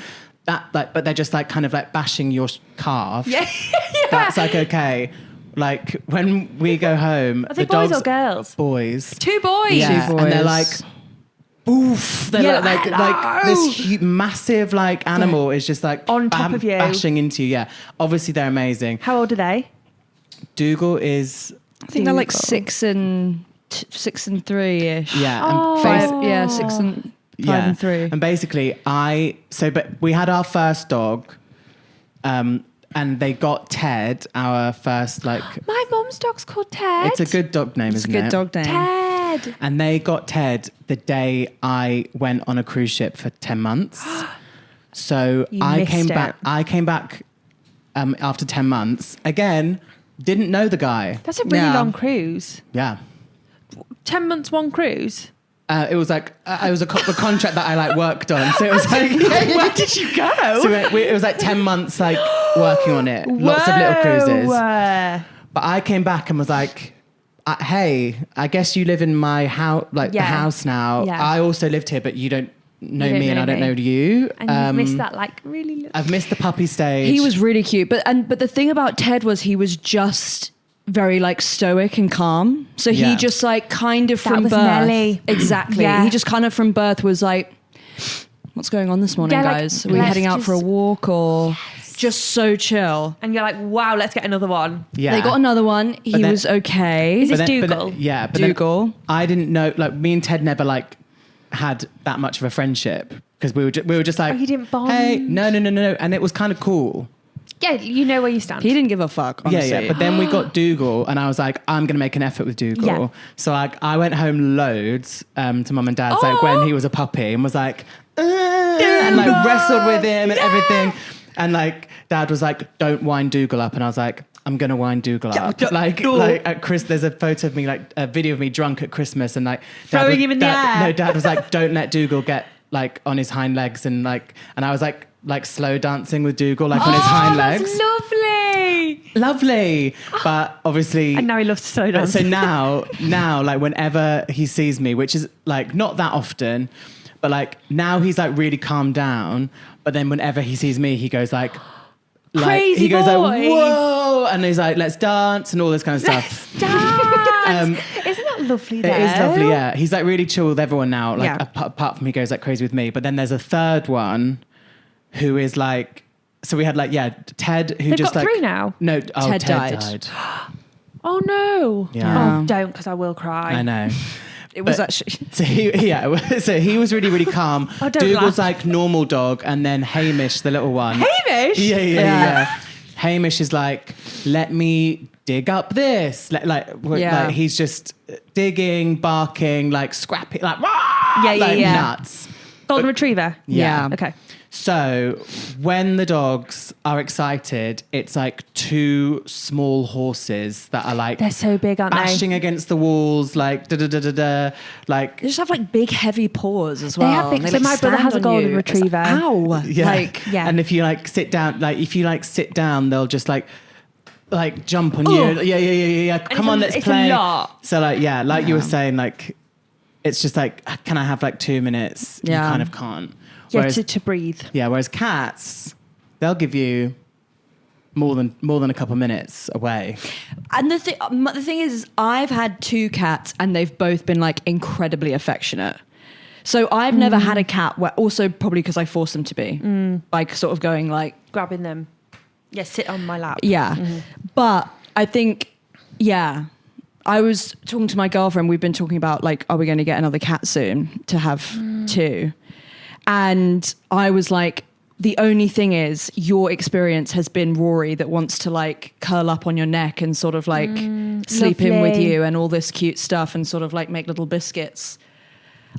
Speaker 1: That like, but they're just like kind of like bashing your calf.
Speaker 2: Yeah.
Speaker 1: That's like okay. Like when we go home,
Speaker 2: Are they
Speaker 1: the
Speaker 2: boys
Speaker 1: dogs
Speaker 2: or girls?
Speaker 1: boys.
Speaker 2: 2 boys.
Speaker 1: Yeah,
Speaker 3: Two
Speaker 1: and they're
Speaker 3: boys.
Speaker 1: like, oof. They're
Speaker 2: Yeah,
Speaker 1: like this massive like animal is just like
Speaker 2: On top of you.
Speaker 1: bashing into you. Yeah, obviously they're amazing.
Speaker 2: How old are they?
Speaker 1: Dougal is
Speaker 3: I think they're like
Speaker 2: Dougal.
Speaker 3: 6 and 3-ish.
Speaker 1: yeah,
Speaker 2: Oh.
Speaker 1: and
Speaker 3: 6 and 5 and 3.
Speaker 1: And basically, but we had our first dog, and they got Ted, our first like.
Speaker 2: My mum's dog's called Ted.
Speaker 1: It's a good dog name,
Speaker 3: It's a
Speaker 1: isn't
Speaker 3: good
Speaker 1: it?
Speaker 3: dog name.
Speaker 2: Ted.
Speaker 1: And they got Ted the day I went on a cruise ship for 10 months. So
Speaker 2: You
Speaker 1: I
Speaker 2: missed
Speaker 1: came
Speaker 2: it.
Speaker 1: back. I came back after 10 months. Again, didn't know the guy.
Speaker 2: That's a really
Speaker 3: Yeah.
Speaker 2: long cruise.
Speaker 1: Yeah.
Speaker 2: 10 months, one cruise.
Speaker 1: It was like it was the contract that I like worked on. So it was like
Speaker 2: Where did you go?
Speaker 1: so it was like 10 months like working on it. Lots of little cruises. But I came back and was like, hey, I guess you live in my house, like the
Speaker 2: Yeah.
Speaker 1: house now.
Speaker 2: Yeah.
Speaker 1: I also lived here, but you don't know
Speaker 2: You don't
Speaker 1: me and
Speaker 2: know
Speaker 1: I don't
Speaker 2: me.
Speaker 1: know you.
Speaker 2: And you've missed that like really little.
Speaker 1: I've missed the puppy stage.
Speaker 3: He was really cute, but the thing about Ted was he was just very like stoic and calm. So
Speaker 1: Yeah.
Speaker 3: he just like kind of
Speaker 2: That
Speaker 3: from
Speaker 2: was
Speaker 3: birth,
Speaker 2: Nelly.
Speaker 3: exactly.
Speaker 2: Yeah.
Speaker 3: He just kind of from birth was like, "What's going on this morning,
Speaker 2: Yeah, like,
Speaker 3: guys? Are we
Speaker 2: let's
Speaker 3: heading out for a
Speaker 2: just-
Speaker 3: walk or just so chill?"
Speaker 2: And you're like, wow, let's get another one.
Speaker 1: Yeah.
Speaker 3: They got another one. He
Speaker 1: then-
Speaker 3: was okay.
Speaker 2: Is it
Speaker 1: But then-
Speaker 2: Dougal?
Speaker 1: yeah, but then
Speaker 3: Dougal.
Speaker 1: I didn't know. Like me and Ted never like had that much of a friendship because we were just like,
Speaker 2: Oh, you didn't bond?
Speaker 1: Hey, no, and it was kind of cool.
Speaker 2: Yeah, you know where you stand.
Speaker 3: He didn't give a fuck, honestly.
Speaker 1: Yeah. But then we got Dougal, and I was like, I'm going to make an effort with Dougal.
Speaker 2: Yeah.
Speaker 1: So I went home loads to mum and dad's like when he was a puppy and was like, and like wrestled with him and everything. And like dad was like, don't wind Dougal up. And I was like, I'm going to wind Dougal up. Like at there's a photo of me, like a video of me drunk at Christmas and like
Speaker 2: Throwing him in the
Speaker 1: dad,
Speaker 2: air.
Speaker 1: No, dad was like, don't let Dougal get like on his hind legs and I was like slow dancing with Dougal like on his hind legs.
Speaker 2: That's lovely.
Speaker 1: Lovely. But obviously
Speaker 2: And now he loves to slow dance.
Speaker 1: so now like whenever he sees me, which is like not that often, but like now he's like really calmed down. But then whenever he sees me, he goes like
Speaker 2: Crazy
Speaker 1: he goes
Speaker 2: boy.
Speaker 1: like, whoa, and he's like, let's dance and all this kind of stuff.
Speaker 2: Dance. Isn't that lovely though?
Speaker 1: It is lovely, yeah. He's like really chill with everyone now, like
Speaker 2: Yeah.
Speaker 1: apart from he goes like crazy with me. But then there's a third one who is like, so we had like, Ted who
Speaker 2: They've
Speaker 1: just
Speaker 2: got
Speaker 1: like
Speaker 2: 3 now?
Speaker 1: No,
Speaker 3: Ted died.
Speaker 2: Oh no.
Speaker 1: Yeah.
Speaker 2: Oh, don't, because I will cry.
Speaker 1: I know.
Speaker 3: It was
Speaker 1: But-
Speaker 3: actually.
Speaker 1: So he was really, really calm.
Speaker 2: Oh, don't
Speaker 1: Dude was
Speaker 2: laugh.
Speaker 1: like normal dog, and then Hamish, the little one.
Speaker 2: Hamish?
Speaker 1: Yeah. Hamish is like, let me dig up this. Like he's just digging, barking, like scrapping, like, "Rah!" like nuts.
Speaker 2: Golden retriever.
Speaker 3: Yeah.
Speaker 2: Okay.
Speaker 1: So when the dogs are excited, it's like two small horses that are like
Speaker 2: They're so big, aren't
Speaker 1: bashing against the walls, like da da da da da, like
Speaker 3: They just have like big, heavy paws as well.
Speaker 2: They have big-
Speaker 3: and
Speaker 2: so
Speaker 3: like,
Speaker 2: my brother
Speaker 3: stand
Speaker 2: has a
Speaker 3: on
Speaker 2: golden
Speaker 3: you. It's
Speaker 2: retriever.
Speaker 3: Like, ow!
Speaker 1: yeah.
Speaker 3: Like,
Speaker 2: Yeah.
Speaker 1: And if you like sit down, they'll just like jump on
Speaker 2: Oh.
Speaker 1: you. Yeah. Come on, let's
Speaker 2: it's
Speaker 1: play.
Speaker 2: a lot.
Speaker 1: So you were saying, like it's just like, can I have like 2 minutes?
Speaker 3: Yeah.
Speaker 1: You kind of can't.
Speaker 2: Yeah,
Speaker 1: Whereas,
Speaker 2: to breathe.
Speaker 1: whereas cats, they'll give you more than a couple minutes away.
Speaker 3: And the thing is, I've had 2 cats, and they've both been like incredibly affectionate. So I've never had a cat where, also probably because I forced them to be, like sort of going like,
Speaker 2: Grabbing them. Yeah, sit on my lap.
Speaker 3: yeah. But I think, yeah. I was talking to my girlfriend. We've been talking about like, are we going to get another cat soon to have 2? And I was like, the only thing is your experience has been Rory that wants to like curl up on your neck and sort of like sleep in with
Speaker 2: lovely.
Speaker 3: you and all this cute stuff and sort of like make little biscuits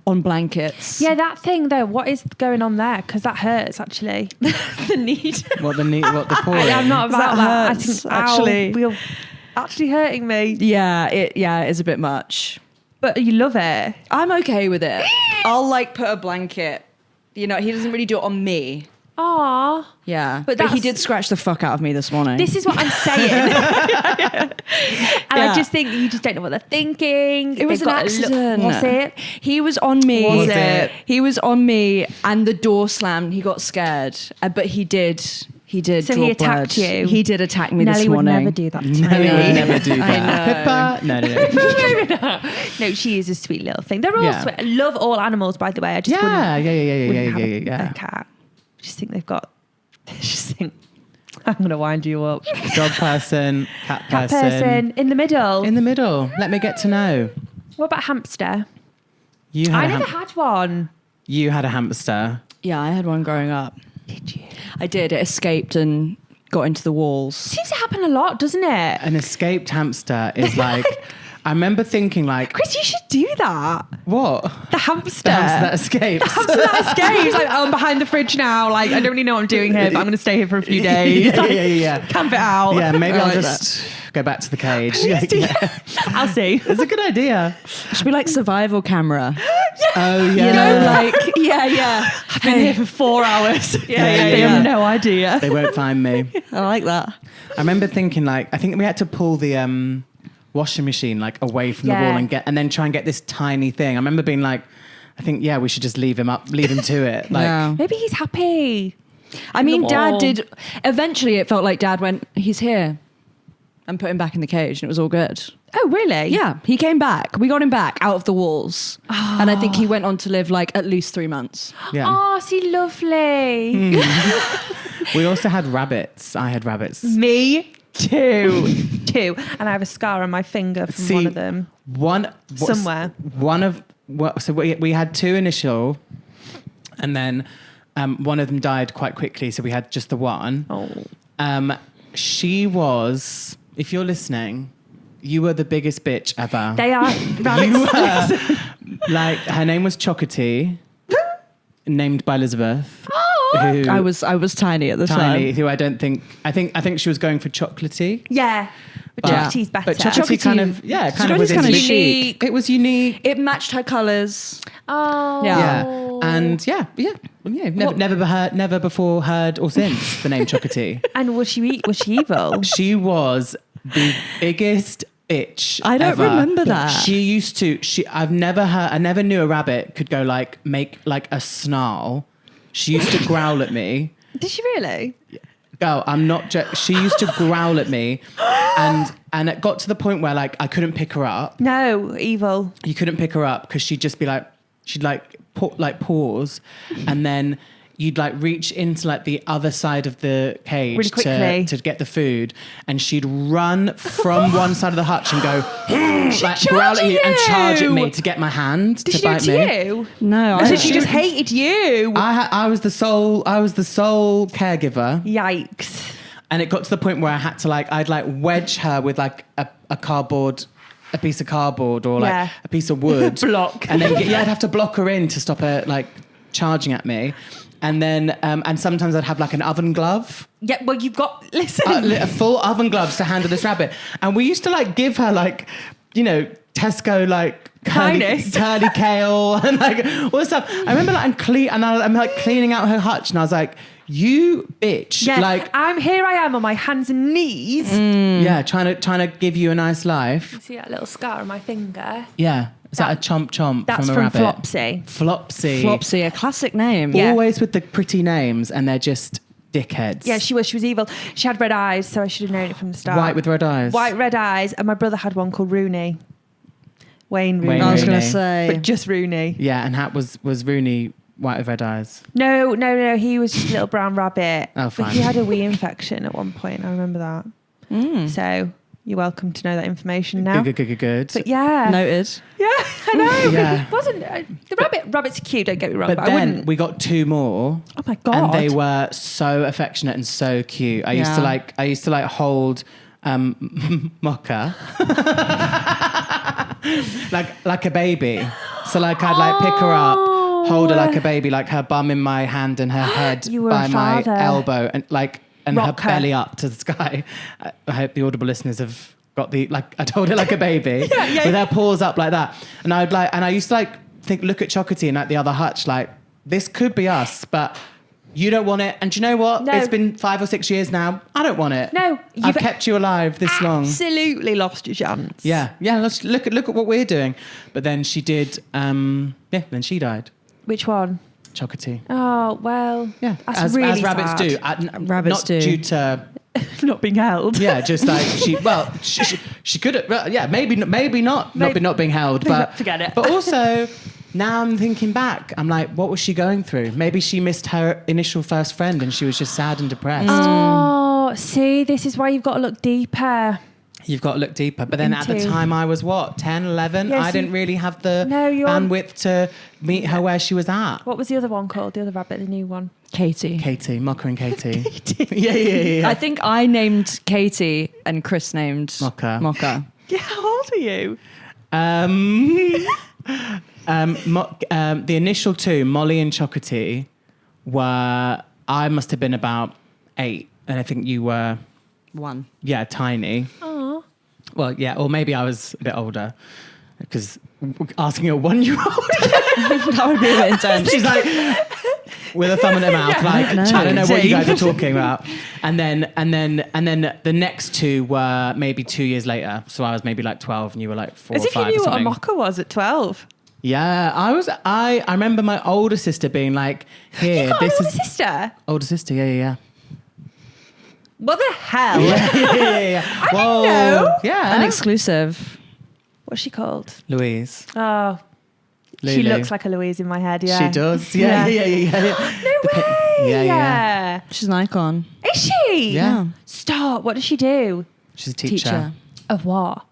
Speaker 3: on blankets.
Speaker 2: Yeah, that thing though, what is going on there? Because that hurts actually. The need.
Speaker 1: What the pouring?
Speaker 2: I'm not about
Speaker 3: That
Speaker 2: that.
Speaker 3: hurts,
Speaker 2: I think,
Speaker 3: actually.
Speaker 2: you're actually hurting me.
Speaker 3: Yeah, it is a bit much.
Speaker 2: But you love it.
Speaker 3: I'm okay with it. I'll like put a blanket. You know, he doesn't really do it on me.
Speaker 2: Aww.
Speaker 3: Yeah.
Speaker 2: But
Speaker 3: But he
Speaker 2: that's-
Speaker 3: did scratch the fuck out of me this morning.
Speaker 2: This is what I'm saying. And
Speaker 3: Yeah.
Speaker 2: I just think you just don't know what they're thinking.
Speaker 3: It was
Speaker 2: They've
Speaker 3: an
Speaker 2: got a
Speaker 3: accident.
Speaker 2: Was it?
Speaker 3: He was on me.
Speaker 2: Was
Speaker 1: it?
Speaker 3: He was on me, and the door slammed. He got scared, but he did. He did.
Speaker 2: So
Speaker 3: draw
Speaker 2: he attacked
Speaker 3: blood.
Speaker 2: you?
Speaker 3: He did attack me
Speaker 2: Nelly
Speaker 3: this
Speaker 2: would
Speaker 3: morning.
Speaker 2: never do that to me.
Speaker 1: Nelly
Speaker 3: I
Speaker 1: would
Speaker 3: know.
Speaker 1: never do
Speaker 3: I
Speaker 1: that.
Speaker 3: know.
Speaker 1: Pippa? No.
Speaker 2: No, she is a sweet little thing. They're all
Speaker 1: Yeah.
Speaker 2: sweet. I love all animals, by the way. I just wouldn't have
Speaker 1: Yeah.
Speaker 2: a cat. I just think they've got. I just think I'm going to wind you up.
Speaker 1: Dog person, cat
Speaker 2: Cat
Speaker 1: person.
Speaker 2: person in the middle.
Speaker 1: In the middle. Let me get to know.
Speaker 2: What about hamster?
Speaker 1: You had
Speaker 2: I
Speaker 1: a
Speaker 2: never
Speaker 1: ham-
Speaker 2: had one.
Speaker 1: You had a hamster.
Speaker 3: Yeah, I had one growing up.
Speaker 2: Did you?
Speaker 3: I did. It escaped and got into the walls.
Speaker 2: Seems to happen a lot, doesn't it?
Speaker 1: An escaped hamster is like, I remember thinking like,
Speaker 2: Chris, you should do that.
Speaker 1: what?
Speaker 2: The hamster.
Speaker 1: The hamster that escapes.
Speaker 2: That escapes. Like, I'm behind the fridge now. Like, I don't really know what I'm doing here, but I'm going to stay here for a few days.
Speaker 1: yeah.
Speaker 2: Camp it out.
Speaker 1: Yeah, maybe
Speaker 3: I
Speaker 1: I'll
Speaker 3: like
Speaker 1: just go back to the cage.
Speaker 2: Please do. I'll see.
Speaker 1: It's a good idea.
Speaker 3: It should be like survival camera.
Speaker 1: Oh, yeah.
Speaker 3: You know, like yeah.
Speaker 2: I've been here for 4 hours.
Speaker 3: Yeah,
Speaker 2: They
Speaker 3: yeah.
Speaker 2: have no idea.
Speaker 1: They won't find me.
Speaker 3: I like that.
Speaker 1: I remember thinking like, I think we had to pull the washing machine like away from the
Speaker 2: Yeah.
Speaker 1: wall and then try and get this tiny thing. I remember being like, I think, yeah, we should just leave him to it. Like,
Speaker 3: Yeah.
Speaker 2: Maybe he's happy.
Speaker 3: I mean,
Speaker 2: the
Speaker 3: Dad
Speaker 2: wall.
Speaker 3: did. Eventually, it felt like Dad went, "He's here," and put him back in the cage, and it was all good.
Speaker 2: Oh, really?
Speaker 3: Yeah, he came back. We got him back out of the walls, and I think he went on to live like at least 3 months.
Speaker 1: yeah.
Speaker 2: Oh, see, lovely.
Speaker 1: We also had rabbits. I had rabbits.
Speaker 2: Me too. And I have a scar on my finger from one of them. Somewhere.
Speaker 1: So we had 2 initial, and then one of them died quite quickly. So we had just the one.
Speaker 2: Oh.
Speaker 1: She was, if you're listening, you were the biggest bitch ever.
Speaker 2: They are
Speaker 1: You
Speaker 2: rabbits.
Speaker 1: were, like, her name was Chocolatey, named by Elizabeth.
Speaker 2: Oh.
Speaker 1: Who,
Speaker 3: I was tiny at the
Speaker 1: tiny,
Speaker 3: time.
Speaker 1: who I think she was going for Chocolatey.
Speaker 2: Yeah. But
Speaker 1: Yeah.
Speaker 2: Chocolatey's better.
Speaker 1: But Chocolatey kind of, kind of
Speaker 3: Chocolatey's
Speaker 1: was
Speaker 3: kind of
Speaker 1: unique.
Speaker 3: chic.
Speaker 1: It was unique.
Speaker 3: It matched her colours.
Speaker 2: Oh.
Speaker 1: Yeah, and never before heard or since the name Chocolatey.
Speaker 2: And was she evil?
Speaker 1: She was the biggest bitch.
Speaker 3: I don't
Speaker 1: ever.
Speaker 3: remember that.
Speaker 1: She used to. I never knew a rabbit could go make like a snarl. She used to growl at me.
Speaker 2: Did she really?
Speaker 1: Girl, I'm not. She used to growl at me, and it got to the point where like I couldn't pick her up.
Speaker 2: No, evil.
Speaker 1: You couldn't pick her up because she'd just be like, she'd like pause, and then you'd like reach into like the other side of the cage
Speaker 2: Really quickly.
Speaker 1: to get the food, and she'd run from one side of the hutch and go like
Speaker 2: charge
Speaker 1: growl at you and charge at
Speaker 2: you.
Speaker 1: me to get my hand
Speaker 2: Did
Speaker 1: to
Speaker 2: she do it
Speaker 1: bite
Speaker 2: to
Speaker 1: me.
Speaker 2: you?
Speaker 3: No,
Speaker 2: Or did she just hated you?
Speaker 1: I was the sole caregiver,
Speaker 2: Yikes.
Speaker 1: and it got to the point where I had to like I'd like wedge her with like a piece of cardboard or like
Speaker 2: Yeah.
Speaker 1: a piece of wood
Speaker 2: Block.
Speaker 1: and then I'd have to block her in to stop her like charging at me, and then and sometimes I'd have like an oven glove.
Speaker 2: Yeah, well, you've got... Listen.
Speaker 1: A full oven gloves to handle this rabbit, and we used to like give her like, you know, Tesco like
Speaker 2: Kindness.
Speaker 1: curly kale and like all this stuff. I remember like I'm like cleaning out her hutch, and I was like, "You bitch!"
Speaker 2: Yeah,
Speaker 1: Like,
Speaker 2: here I am on my hands and knees.
Speaker 1: yeah, trying to give you a nice life.
Speaker 2: See that little scar on my finger?
Speaker 1: Yeah, is that a chomp
Speaker 2: That's
Speaker 1: from a
Speaker 2: from
Speaker 1: rabbit?
Speaker 2: Flopsy.
Speaker 1: Flopsy,
Speaker 3: a classic name.
Speaker 2: Yeah.
Speaker 1: always with the pretty names, and they're just dickheads.
Speaker 2: Yeah, she was evil. She had red eyes, so I should have known it from the start.
Speaker 1: White with red eyes.
Speaker 2: White, red eyes, and my brother had one called Rooney. Wayne Rooney.
Speaker 3: I was going to
Speaker 1: Rooney.
Speaker 3: say.
Speaker 2: But just Rooney.
Speaker 1: Yeah, and was Rooney white with red eyes?
Speaker 2: No, he was just a little brown rabbit.
Speaker 1: Oh,
Speaker 2: But
Speaker 1: fine.
Speaker 2: he had a wee infection at one point, I remember that. So you're welcome to know that information now.
Speaker 1: Good.
Speaker 2: But yeah.
Speaker 3: Noted.
Speaker 2: Yeah, I know.
Speaker 1: Yeah.
Speaker 2: It wasn't... rabbits are cute, don't get me wrong,
Speaker 1: But
Speaker 2: but I
Speaker 1: then
Speaker 2: wouldn't...
Speaker 1: we got two more.
Speaker 2: Oh my God.
Speaker 1: And they were so affectionate and so cute. I used to like hold Mocha like a baby. So like I'd like pick her up, hold her like a baby, like her bum in my hand and her head
Speaker 2: You were
Speaker 1: by
Speaker 2: a
Speaker 1: my
Speaker 2: father.
Speaker 1: elbow, and like and
Speaker 2: Rock
Speaker 1: her
Speaker 2: her.
Speaker 1: belly up to the sky. I hope the audible listeners have got the like. I told her like a baby with her paws up like that, and I used to like look at Chocolatey and like the other hutch, like this could be us, but you don't want it. And do you know what?
Speaker 2: No.
Speaker 1: It's been 5 or 6 years now. I don't want it.
Speaker 2: No,
Speaker 1: I've
Speaker 2: you've
Speaker 1: kept you alive this long.
Speaker 2: Absolutely lost your chance.
Speaker 1: Yeah. Let's look at what we're doing. But then she did. Then she died.
Speaker 2: Which one?
Speaker 1: Chocolatey.
Speaker 2: Oh, well.
Speaker 1: Yeah,
Speaker 2: That's
Speaker 1: as
Speaker 2: really
Speaker 1: rabbits
Speaker 2: sad.
Speaker 1: do.
Speaker 3: Rabbits
Speaker 1: not
Speaker 3: do.
Speaker 1: due to.
Speaker 2: Not being held.
Speaker 1: Yeah, just like she could have. Well, yeah, maybe not being held, but
Speaker 2: Forget it.
Speaker 1: But also, now I'm thinking back. I'm like, what was she going through? Maybe she missed her initial first friend, and she was just sad and depressed.
Speaker 2: Oh, see, this is why you've got to look deeper.
Speaker 1: You've got to look deeper. But then at the
Speaker 2: Into-
Speaker 1: time I was what, 10, 11?
Speaker 2: Yes,
Speaker 1: I didn't really have the
Speaker 2: No, you're-
Speaker 1: bandwidth to meet her where she was at.
Speaker 2: What was the other one called? The other rabbit, the new one?
Speaker 3: Katie.
Speaker 1: Katie, Mocha and Katie. Yeah.
Speaker 3: I think I named Katie and Chris named
Speaker 1: Mocha.
Speaker 2: Yeah, how old are you?
Speaker 1: The initial two, Molly and Chocolatey, were, I must have been about 8, and I think you were,
Speaker 3: 1.
Speaker 1: yeah, tiny.
Speaker 2: Oh.
Speaker 1: Well, yeah, or maybe I was a bit older, because asking a 1-year-old,
Speaker 3: That would be a bit intense.
Speaker 1: she's like, with a thumb in her mouth, like, I don't know what you guys are talking about. And then the next two were maybe 2 years later. So I was maybe like 12 and you were like 4
Speaker 2: As
Speaker 1: or
Speaker 2: if you
Speaker 1: 5
Speaker 2: knew
Speaker 1: or
Speaker 2: what a
Speaker 1: something.
Speaker 2: mocha was at 12.
Speaker 1: Yeah, I remember my older sister being like, here,
Speaker 2: You got
Speaker 1: this
Speaker 2: an older
Speaker 1: is
Speaker 2: sister?
Speaker 1: older sister, yeah.
Speaker 2: What the hell?
Speaker 1: Yeah.
Speaker 2: I didn't know.
Speaker 1: Yeah.
Speaker 3: An exclusive.
Speaker 2: What's she called?
Speaker 1: Louise.
Speaker 2: Oh, she
Speaker 1: Lulu.
Speaker 2: looks like a Louise in my head, yeah.
Speaker 1: She does. Yeah.
Speaker 2: No way.
Speaker 1: Yeah.
Speaker 3: She's an icon.
Speaker 2: Is she?
Speaker 1: Yeah.
Speaker 2: Stop. What does she do?
Speaker 1: She's a teacher.
Speaker 2: Of what?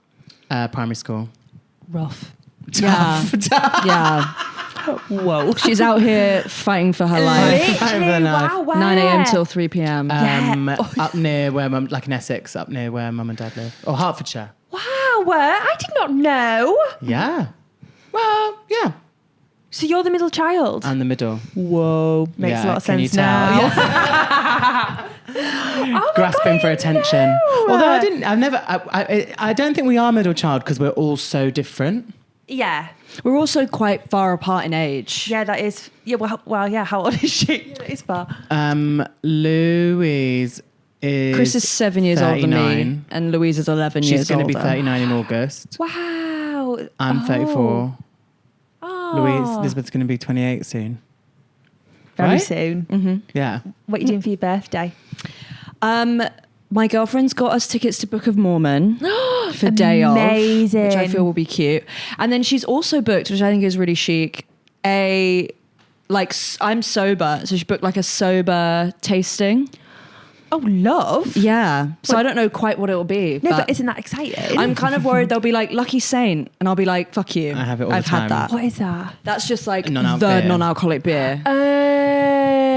Speaker 1: Primary school.
Speaker 2: Rough.
Speaker 3: Yeah. Yeah.
Speaker 2: Whoa.
Speaker 3: She's out here fighting for her life.
Speaker 2: Literally, wow, wow.
Speaker 3: 9 a.m. till 3 p.m.
Speaker 2: Yeah.
Speaker 1: Up near where mum, like in Essex, up near where mum and dad live. Or Hertfordshire.
Speaker 2: Wow, I did not know.
Speaker 1: Yeah. Well, yeah.
Speaker 2: So you're the middle child?
Speaker 1: And the middle.
Speaker 2: Whoa. Makes
Speaker 1: Yeah,
Speaker 2: a lot of
Speaker 1: can you
Speaker 2: sense
Speaker 1: tell?
Speaker 2: now.
Speaker 1: Yeah.
Speaker 2: Oh my
Speaker 1: Grasping
Speaker 2: God,
Speaker 1: for
Speaker 2: I
Speaker 1: attention.
Speaker 2: know.
Speaker 1: Although I don't think we are middle child because we're all so different.
Speaker 2: Yeah.
Speaker 3: We're also quite far apart in age.
Speaker 2: Yeah, that is. Yeah, well, yeah, how old is she? It's far.
Speaker 1: Louise is
Speaker 3: Chris is 7 years older than me,
Speaker 1: 39.
Speaker 3: and Louise is 11
Speaker 1: She's
Speaker 3: years
Speaker 1: going
Speaker 3: older.
Speaker 1: to be 39 in August.
Speaker 2: Wow.
Speaker 1: I'm 34.
Speaker 2: Oh.
Speaker 1: Louise, Elizabeth's going to be 28 soon.
Speaker 2: Very
Speaker 1: Right?
Speaker 2: soon.
Speaker 3: Mm-hmm.
Speaker 1: Yeah.
Speaker 2: What are you doing for your birthday?
Speaker 3: My girlfriend's got us tickets to Book of Mormon for day of, which I feel will be cute. And then she's also booked, which I think is really chic, a like I'm sober, so she booked like a sober tasting.
Speaker 2: Oh, love.
Speaker 3: Yeah. So I don't know quite what it will be.
Speaker 2: No, but isn't that exciting?
Speaker 3: I'm kind of worried they'll be like Lucky Saint, and I'll be like, fuck you.
Speaker 1: I have it all the
Speaker 3: I've
Speaker 1: time.
Speaker 3: had that.
Speaker 2: What is that?
Speaker 3: That's just like
Speaker 1: Non-alc
Speaker 3: the
Speaker 1: beer.
Speaker 3: non-alcoholic beer.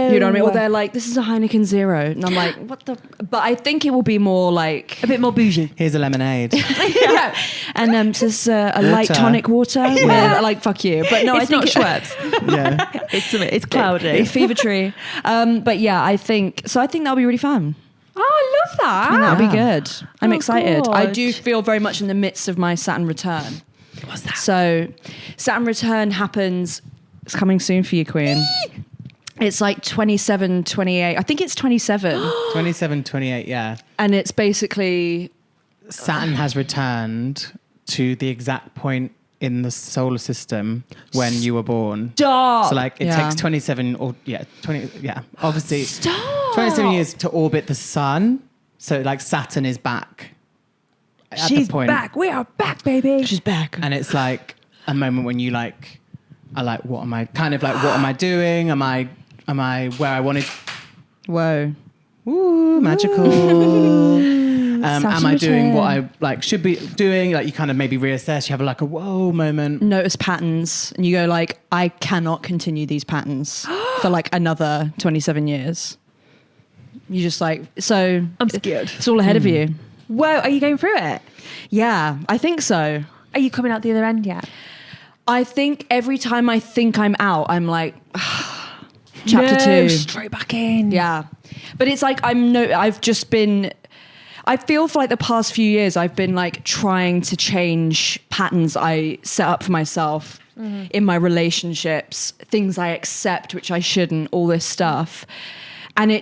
Speaker 3: You know what I mean? Or they're like, this is a Heineken Zero. And I'm like, what the? But I think it will be more like...
Speaker 2: A bit more bougie.
Speaker 1: Here's a lemonade.
Speaker 3: yeah. And just a light tonic water with like, fuck you. But no,
Speaker 2: It's
Speaker 3: I think
Speaker 2: not Schweppes.
Speaker 1: Yeah.
Speaker 2: It's cloudy.
Speaker 3: Fever Tree. But yeah, I think that'll be really fun.
Speaker 2: Oh, I love that.
Speaker 3: I think that'll be good. I'm
Speaker 2: Oh,
Speaker 3: excited. I
Speaker 2: God.
Speaker 3: do feel very much in the midst of my Saturn return.
Speaker 2: What's that?
Speaker 3: So Saturn return happens, it's coming soon for you, Queen. It's like 27, 28. I think it's 27.
Speaker 1: 27, 28, yeah.
Speaker 3: And it's basically...
Speaker 1: Saturn has returned to the exact point in the solar system when you were born.
Speaker 2: Stop.
Speaker 1: So like it
Speaker 3: Yeah.
Speaker 1: takes 27 or 20, obviously
Speaker 2: Stop.
Speaker 1: 27 years to orbit the sun. So like Saturn is back at
Speaker 2: She's
Speaker 1: the point.
Speaker 2: back. We are back, baby.
Speaker 3: She's back.
Speaker 1: And it's like a moment when you like are like, what am I doing? Am I where I wanted?
Speaker 3: Whoa.
Speaker 1: Ooh, magical. Am
Speaker 2: Saturn
Speaker 1: I doing what
Speaker 2: return.
Speaker 1: I like should be doing? Like you kind of maybe reassess. You have like a whoa moment.
Speaker 3: Notice patterns. And you go like, I cannot continue these patterns for like another 27 years. You just like, so...
Speaker 2: I'm scared.
Speaker 3: It's all ahead of you.
Speaker 2: Whoa, are you going through it?
Speaker 3: Yeah, I think so.
Speaker 2: Are you coming out the other end yet?
Speaker 3: I think every time I think I'm out, I'm like, chapter 2.
Speaker 2: Straight back in.
Speaker 3: Yeah. But it's like, I've just been, I feel for like the past few years, I've been like trying to change patterns I set up for myself in my relationships, things I accept, which I shouldn't, all this stuff. And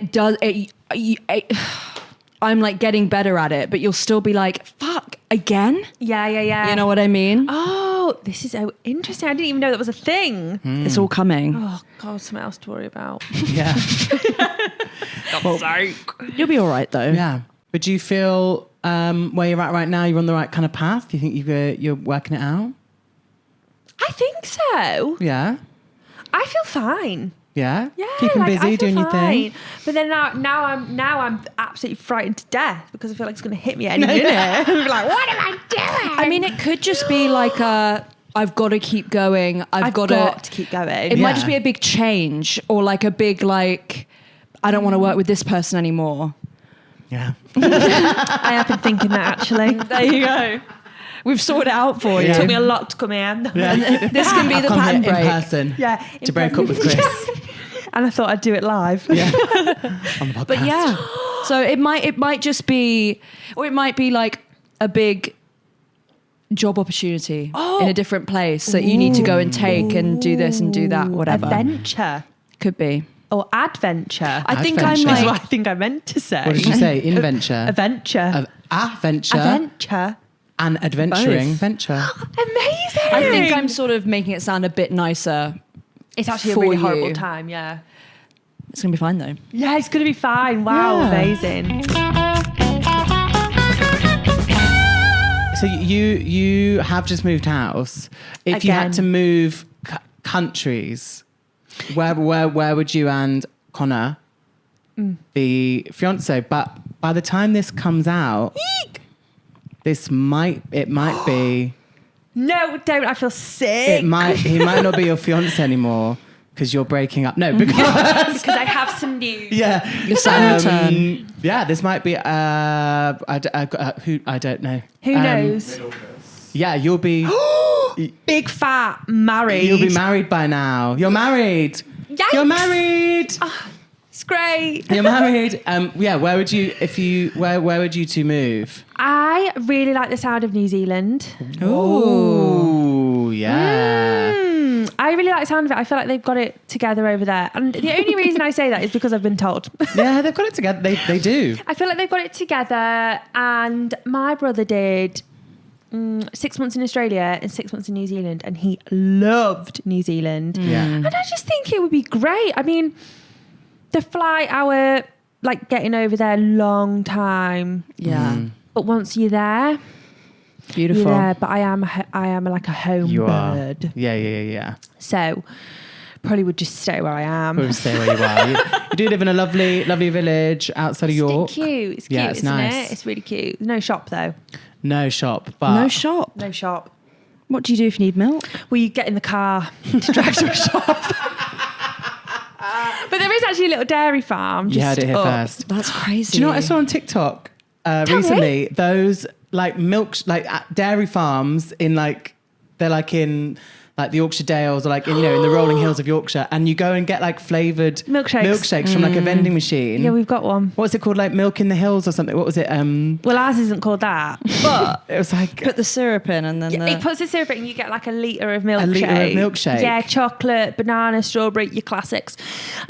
Speaker 3: I'm like getting better at it, but you'll still be like, fuck, again?
Speaker 2: Yeah.
Speaker 3: You know what I mean?
Speaker 2: Oh, this is so interesting. I didn't even know that was a thing.
Speaker 3: It's all coming.
Speaker 2: Oh, God, something else to worry about.
Speaker 1: Yeah.
Speaker 3: You'll be all right though.
Speaker 1: Yeah. But do you feel where you're at right now, you're on the right kind of path? Do you think you're working it out?
Speaker 2: I think so.
Speaker 1: Yeah.
Speaker 2: I feel fine.
Speaker 1: Yeah.
Speaker 2: Yeah,
Speaker 1: Keeping
Speaker 2: like, I
Speaker 1: busy,
Speaker 2: feel
Speaker 1: doing your thing.
Speaker 2: fine. But then now I'm absolutely frightened to death because I feel like it's going to hit me any minute. I'm like, what am I doing?
Speaker 3: I mean, it could just be like I've got to keep going. I've got
Speaker 2: to keep going.
Speaker 3: It might just be a big change or like a big like, I don't want to work with this person anymore.
Speaker 1: Yeah.
Speaker 2: I have been thinking that actually.
Speaker 3: There you go. We've sorted it out for you.
Speaker 2: It took me a lot to come here.
Speaker 1: Yeah.
Speaker 3: This can be the
Speaker 1: Come
Speaker 3: pattern
Speaker 1: here in
Speaker 3: break.
Speaker 1: person
Speaker 2: Yeah.
Speaker 1: to break up with Chris.
Speaker 2: And I thought I'd do it live.
Speaker 1: Yeah. On the podcast.
Speaker 3: But yeah, so it might just be, or it might be like a big job opportunity in a different place that you need to go and take and do this and do that, whatever.
Speaker 2: Adventure.
Speaker 3: Could be.
Speaker 2: Or adventure.
Speaker 3: I think
Speaker 1: Adventure.
Speaker 2: That's
Speaker 3: I'm
Speaker 2: what
Speaker 3: like,
Speaker 2: I think I meant to say.
Speaker 1: What did you say? Inventure.
Speaker 2: Adventure.
Speaker 1: Adventure.
Speaker 2: Adventure.
Speaker 1: And adventuring.
Speaker 3: Both.
Speaker 1: Venture.
Speaker 2: Amazing.
Speaker 3: I think I'm sort of making it sound a bit nicer.
Speaker 2: It's actually a
Speaker 3: for
Speaker 2: really
Speaker 3: you.
Speaker 2: horrible time, yeah.
Speaker 3: It's going to be fine though.
Speaker 2: Yeah, it's going to be fine. Wow,
Speaker 1: Yeah.
Speaker 2: amazing.
Speaker 1: So you have just moved house. If you had
Speaker 2: Again.
Speaker 1: to move countries, where would you and Connor be fiancé? But by the time this comes out, it might be
Speaker 2: No, don't. I feel sick.
Speaker 1: he might not be your fiancé anymore because you're breaking up. No, because
Speaker 2: Because I have some news.
Speaker 1: yeah,
Speaker 3: Your Saturn return.
Speaker 1: yeah, this might be who I don't know.
Speaker 2: Who knows?
Speaker 1: Yeah, you'll be
Speaker 2: Big fat married.
Speaker 1: you'll be married by now. You're married.
Speaker 2: Yikes.
Speaker 1: You're married.
Speaker 2: It's great.
Speaker 1: You're married. Yeah, where would you two move?
Speaker 2: I really like the sound of New Zealand.
Speaker 1: Ooh, yeah.
Speaker 2: I really like the sound of it. I feel like they've got it together over there. And the only reason I say that is because I've been told.
Speaker 1: Yeah, they've got it together. They do.
Speaker 2: I feel like they've got it together. And my brother did 6 months in Australia and 6 months in New Zealand. And he loved New Zealand.
Speaker 1: Yeah.
Speaker 2: And I just think it would be great. I mean, the flight hour, like getting over there, long time.
Speaker 3: Yeah.
Speaker 2: But once you're there,
Speaker 3: Beautiful.
Speaker 2: you're there. But I am like a home
Speaker 1: You are.
Speaker 2: bird.
Speaker 1: Yeah.
Speaker 2: So probably would just stay where I am.
Speaker 1: We'll stay where you are. You do live in a lovely village outside of York.
Speaker 2: It's cute. It's cute,
Speaker 1: Yeah, it's
Speaker 2: isn't
Speaker 1: nice.
Speaker 2: it? It's really cute. No shop though.
Speaker 1: No shop, but
Speaker 3: No shop.
Speaker 2: No shop.
Speaker 3: What do you do if you need milk?
Speaker 2: Well, you get in the car to drive to a shop. But there is actually a little dairy farm.
Speaker 1: You heard
Speaker 2: just
Speaker 1: it here
Speaker 2: up.
Speaker 1: first.
Speaker 3: That's crazy.
Speaker 1: Do you know what I saw on TikTok recently? Those like dairy farms in like they're like in like the Yorkshire Dales or like in, in the rolling hills of Yorkshire, and you go and get like flavoured milkshakes from like a vending machine.
Speaker 2: Yeah, we've got one.
Speaker 1: What's it called? Like Milk in the Hills or something? What was it?
Speaker 2: Well, ours isn't called that, but
Speaker 1: It was like
Speaker 3: Put the syrup in and then
Speaker 2: it puts the syrup in and you get like a litre of milkshake.
Speaker 1: A litre of milkshake.
Speaker 2: Yeah, chocolate, banana, strawberry, your classics.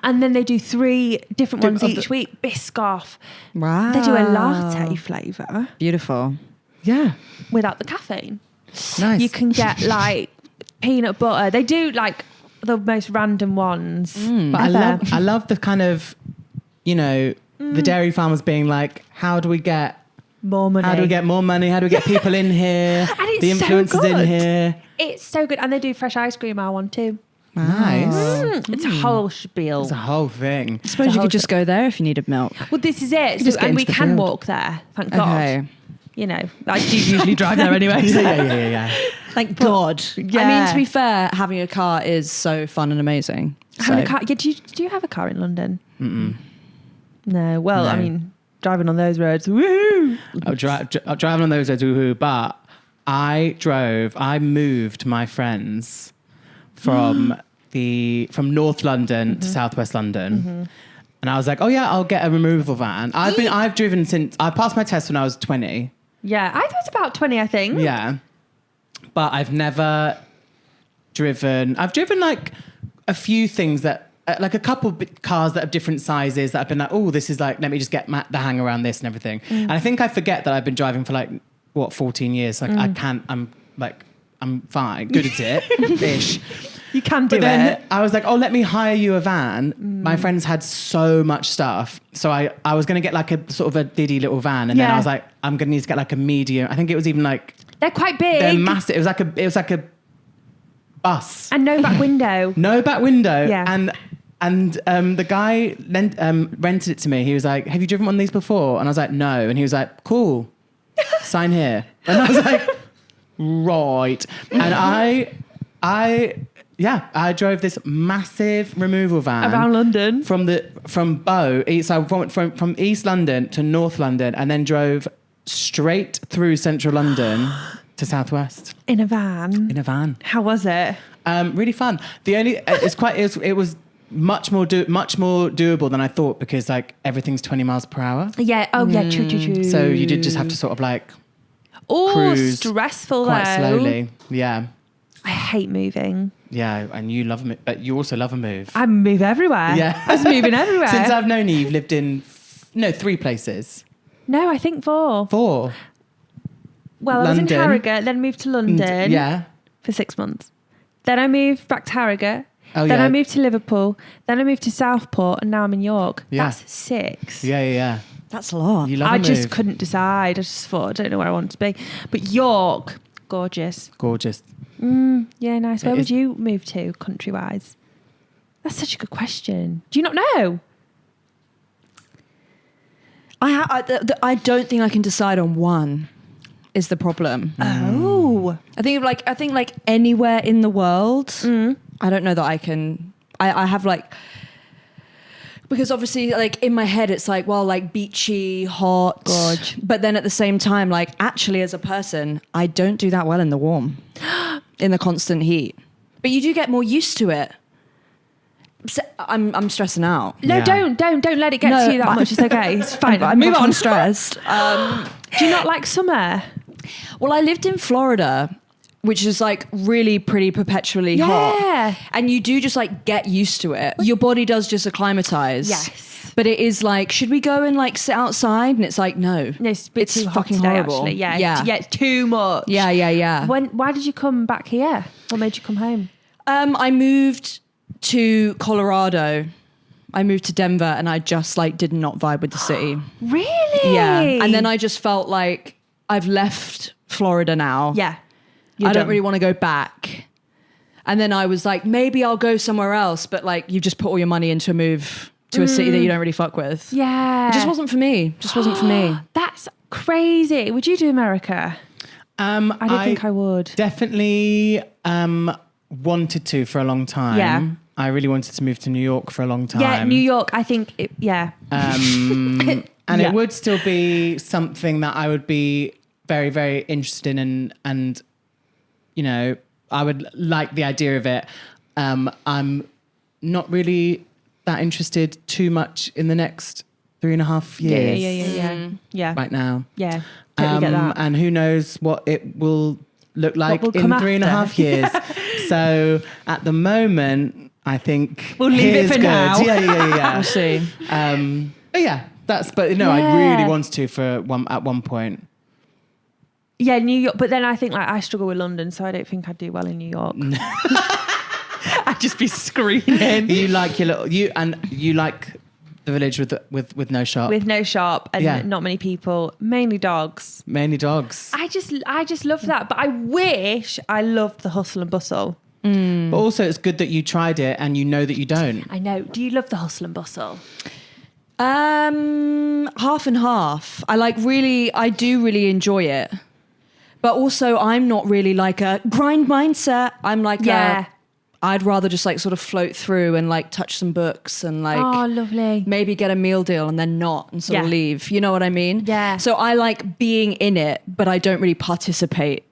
Speaker 2: And then they do 3 different ones each week. Biscoff.
Speaker 3: Wow.
Speaker 2: They do a latte flavour
Speaker 3: Beautiful.
Speaker 1: yeah,
Speaker 2: without the caffeine.
Speaker 1: nice.
Speaker 2: You can get like peanut butter. They do like the most random ones.
Speaker 1: But I love the kind of, the dairy farmers being like, how do we get
Speaker 2: more money.
Speaker 1: How do we get more money? How do we get people in here?
Speaker 2: And it's
Speaker 1: the influencers
Speaker 2: so good.
Speaker 1: in here.
Speaker 2: It's so good. And they do fresh ice cream, our one too.
Speaker 1: Nice.
Speaker 2: It's a whole spiel.
Speaker 1: It's a whole thing.
Speaker 3: I suppose you could just go there if you needed milk.
Speaker 2: Well, this is it.
Speaker 1: just get
Speaker 2: And we
Speaker 1: into the
Speaker 2: can
Speaker 1: field.
Speaker 2: walk there. Thank God.
Speaker 3: Okay.
Speaker 2: I do usually drive there anyway. so-
Speaker 1: Yeah.
Speaker 3: Thank God.
Speaker 2: Yeah.
Speaker 3: I mean, to be fair, having a car is so fun and amazing.
Speaker 2: Having a
Speaker 3: So-
Speaker 2: car. Yeah, do you have a car in London? No. Well, I
Speaker 1: No.
Speaker 2: mean, driving on those roads. Woohoo!
Speaker 1: Driving on those roads, woohoo, but I moved my friends from North London to Southwest London. And I was like, oh yeah, I'll get a removal van. I've driven since I passed my test when I was 20.
Speaker 2: Yeah, I thought it was about 20, I think.
Speaker 1: Yeah. But I've never driven. I've driven like a few things that, like a couple cars that have different sizes that I've been like, oh, this is like, let me just get the hang around this and everything. And I think I forget that I've been driving for like, 14 years. Like I'm fine, good at it, ish.
Speaker 2: You can do
Speaker 1: But then
Speaker 2: it.
Speaker 1: I was like, oh, let me hire you a van. My friends had so much stuff. So I was going to get like a sort of a diddy little van. And then I was like, I'm going to need to get like a medium. I think it was even like,
Speaker 2: They're quite big.
Speaker 1: they're massive. It was like a bus.
Speaker 2: And no back window.
Speaker 1: No back window.
Speaker 2: Yeah.
Speaker 1: And the guy rented it to me. He was like, have you driven one of these before? And I was like, no. And he was like, cool. Sign here. And I was like, right. And I drove this massive removal van
Speaker 2: Around London.
Speaker 1: from Bow, from East London to North London, and then drove straight through Central London to Southwest
Speaker 2: In a van.
Speaker 1: in a van.
Speaker 2: How was it?
Speaker 1: Really fun. It was much more doable than I thought, because like everything's 20 miles per hour.
Speaker 2: Yeah. Oh, yeah. True.
Speaker 1: So you did just have to sort of like
Speaker 2: Oh,
Speaker 1: cruise
Speaker 2: stressful
Speaker 1: quite
Speaker 2: though.
Speaker 1: slowly. Yeah.
Speaker 2: I hate moving.
Speaker 1: Yeah, and you love it, but you also love a move.
Speaker 2: I move everywhere.
Speaker 1: Yeah.
Speaker 2: I was moving everywhere.
Speaker 1: Since I've known you, you've lived in 3 places.
Speaker 2: No, I think 4.
Speaker 1: 4.
Speaker 2: Well, I was in
Speaker 1: London.
Speaker 2: Harrogate, then moved to London
Speaker 1: Yeah.
Speaker 2: for 6 months. Then I moved back to Harrogate.
Speaker 1: Oh,
Speaker 2: then
Speaker 1: yeah.
Speaker 2: I moved to Liverpool. Then I moved to Southport, and now I'm in York.
Speaker 1: Yeah.
Speaker 2: That's 6.
Speaker 1: Yeah.
Speaker 3: That's a lot.
Speaker 1: You love
Speaker 2: I
Speaker 1: a
Speaker 2: just
Speaker 1: move.
Speaker 2: couldn't decide. I just thought, I don't know where I want to be. But York, gorgeous.
Speaker 1: Gorgeous.
Speaker 2: Yeah, nice. Where
Speaker 1: It
Speaker 2: would
Speaker 1: is.
Speaker 2: you move to, country-wise? That's such a good question. Do you not know?
Speaker 3: I don't think I can decide on one. Is the problem?
Speaker 2: Oh.
Speaker 3: I think like anywhere in the world. I don't know that I can. I have like, because obviously like in my head it's like, well, like beachy, hot,
Speaker 2: Gorge.
Speaker 3: but then at the same time, like actually as a person, I don't do that well in the warm, in the constant heat. But you do get more used to it. So I'm stressing out.
Speaker 2: No,
Speaker 1: Yeah.
Speaker 2: don't let it get to you that much. It's okay. It's fine.
Speaker 3: I'm
Speaker 2: Move on.
Speaker 3: stressed.
Speaker 2: Do you not like summer?
Speaker 3: Well, I lived in Florida, which is like really pretty perpetually
Speaker 2: Yeah.
Speaker 3: hot. And you do just like get used to it. Your body does just acclimatize.
Speaker 2: Yes.
Speaker 3: But it is like, should we go and like sit outside? And it's like, no.
Speaker 2: No, it's a bit too hot
Speaker 3: fucking
Speaker 2: today,
Speaker 3: horrible.
Speaker 2: actually. Yeah,
Speaker 3: Yeah.
Speaker 2: it's too much.
Speaker 3: Yeah.
Speaker 2: Why did you come back here? What made you come home?
Speaker 3: I moved to Colorado. I moved to Denver and I just like did not vibe with the city.
Speaker 2: Really?
Speaker 3: Yeah. And then I just felt like I've left Florida now.
Speaker 2: Yeah.
Speaker 3: I don't really want to go back. And then I was like, maybe I'll go somewhere else. But like, you just put all your money into a move to a city that you don't really fuck with.
Speaker 2: Yeah.
Speaker 3: It just wasn't for me.
Speaker 2: That's crazy. Would you do America? I don't think I would.
Speaker 1: Definitely wanted to for a long time.
Speaker 2: Yeah.
Speaker 1: I really wanted to move to New York for a long time.
Speaker 2: Yeah, New York, I think,
Speaker 1: And it would still be something that I would be very, very interested in. And, you know, I would like the idea of it. I'm not really that interested too much in the next 3.5 years.
Speaker 2: Yeah.
Speaker 1: Right now.
Speaker 2: Yeah, totally get that.
Speaker 1: And who knows what it will look like
Speaker 2: will
Speaker 1: in
Speaker 2: come
Speaker 1: 3.5 years. So at the moment, I think
Speaker 2: we'll leave it
Speaker 1: here's
Speaker 2: for
Speaker 1: good.
Speaker 2: now.
Speaker 1: Yeah.
Speaker 3: We'll see.
Speaker 1: But yeah, I really wanted to at one point.
Speaker 2: Yeah, New York. But then I think like I struggle with London, so I don't think I'd do well in New York. I'd just be screaming.
Speaker 1: You like you like the village with no shop.
Speaker 2: With no shop and not many people, mainly dogs.
Speaker 1: Mainly dogs.
Speaker 2: I just love that. But I wish I loved the hustle and bustle.
Speaker 1: But also it's good that you tried it and you know that you don't.
Speaker 2: I know. Do you love the hustle and bustle?
Speaker 3: Half and half. I do really enjoy it. But also I'm not really like a grind mindset. I'm like I'd rather just like sort of float through and like touch some books and like
Speaker 2: lovely.
Speaker 3: Maybe get a meal deal and then not and sort of leave. You know what I mean?
Speaker 2: Yeah.
Speaker 3: So I like being in it, but I don't really participate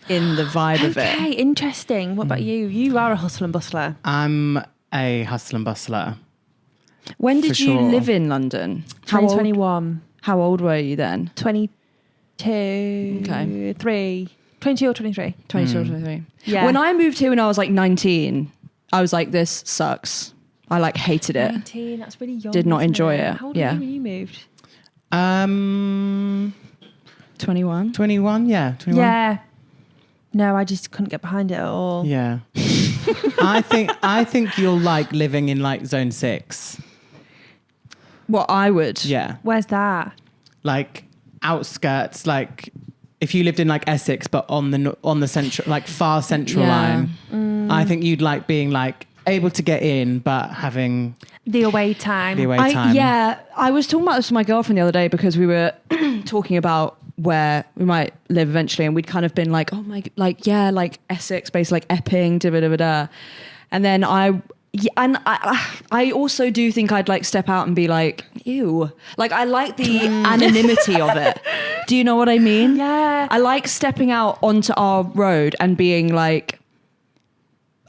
Speaker 3: in the vibe of it.
Speaker 2: Okay, interesting. What about you? You are a hustle and bustler.
Speaker 1: I'm a hustle and bustler.
Speaker 3: When did you
Speaker 1: sure.
Speaker 3: live in London?
Speaker 2: 2021.
Speaker 3: How old were you then?
Speaker 2: 22.
Speaker 3: Okay.
Speaker 2: 22 or 23.
Speaker 3: 22 or 23.
Speaker 2: Yeah.
Speaker 3: When I moved here when I was like 19, I was like, this sucks. I like hated it.
Speaker 2: 19, that's really young.
Speaker 3: Did not
Speaker 2: isn't
Speaker 3: enjoy it.
Speaker 2: How old
Speaker 3: Yeah.
Speaker 2: were you when you moved?
Speaker 3: 21.
Speaker 1: 21, yeah. 21.
Speaker 2: Yeah. No, I just couldn't get behind it at all.
Speaker 1: Yeah. I think you'll like living in like zone 6.
Speaker 3: Well, I would.
Speaker 1: Yeah.
Speaker 2: Where's that?
Speaker 1: Like outskirts, like if you lived in like Essex but on the central, like far central line. I think you'd like being like able to get in but having
Speaker 2: The away time.
Speaker 1: time.
Speaker 3: I was talking about this with my girlfriend the other day because we were talking about where we might live eventually, and we'd kind of been like, oh my, like Essex, based like Epping, da. And then I also do think I'd like step out and be like, ew. Like I like the anonymity of it. Do you know what I mean?
Speaker 2: Yeah.
Speaker 3: I like stepping out onto our road and being like,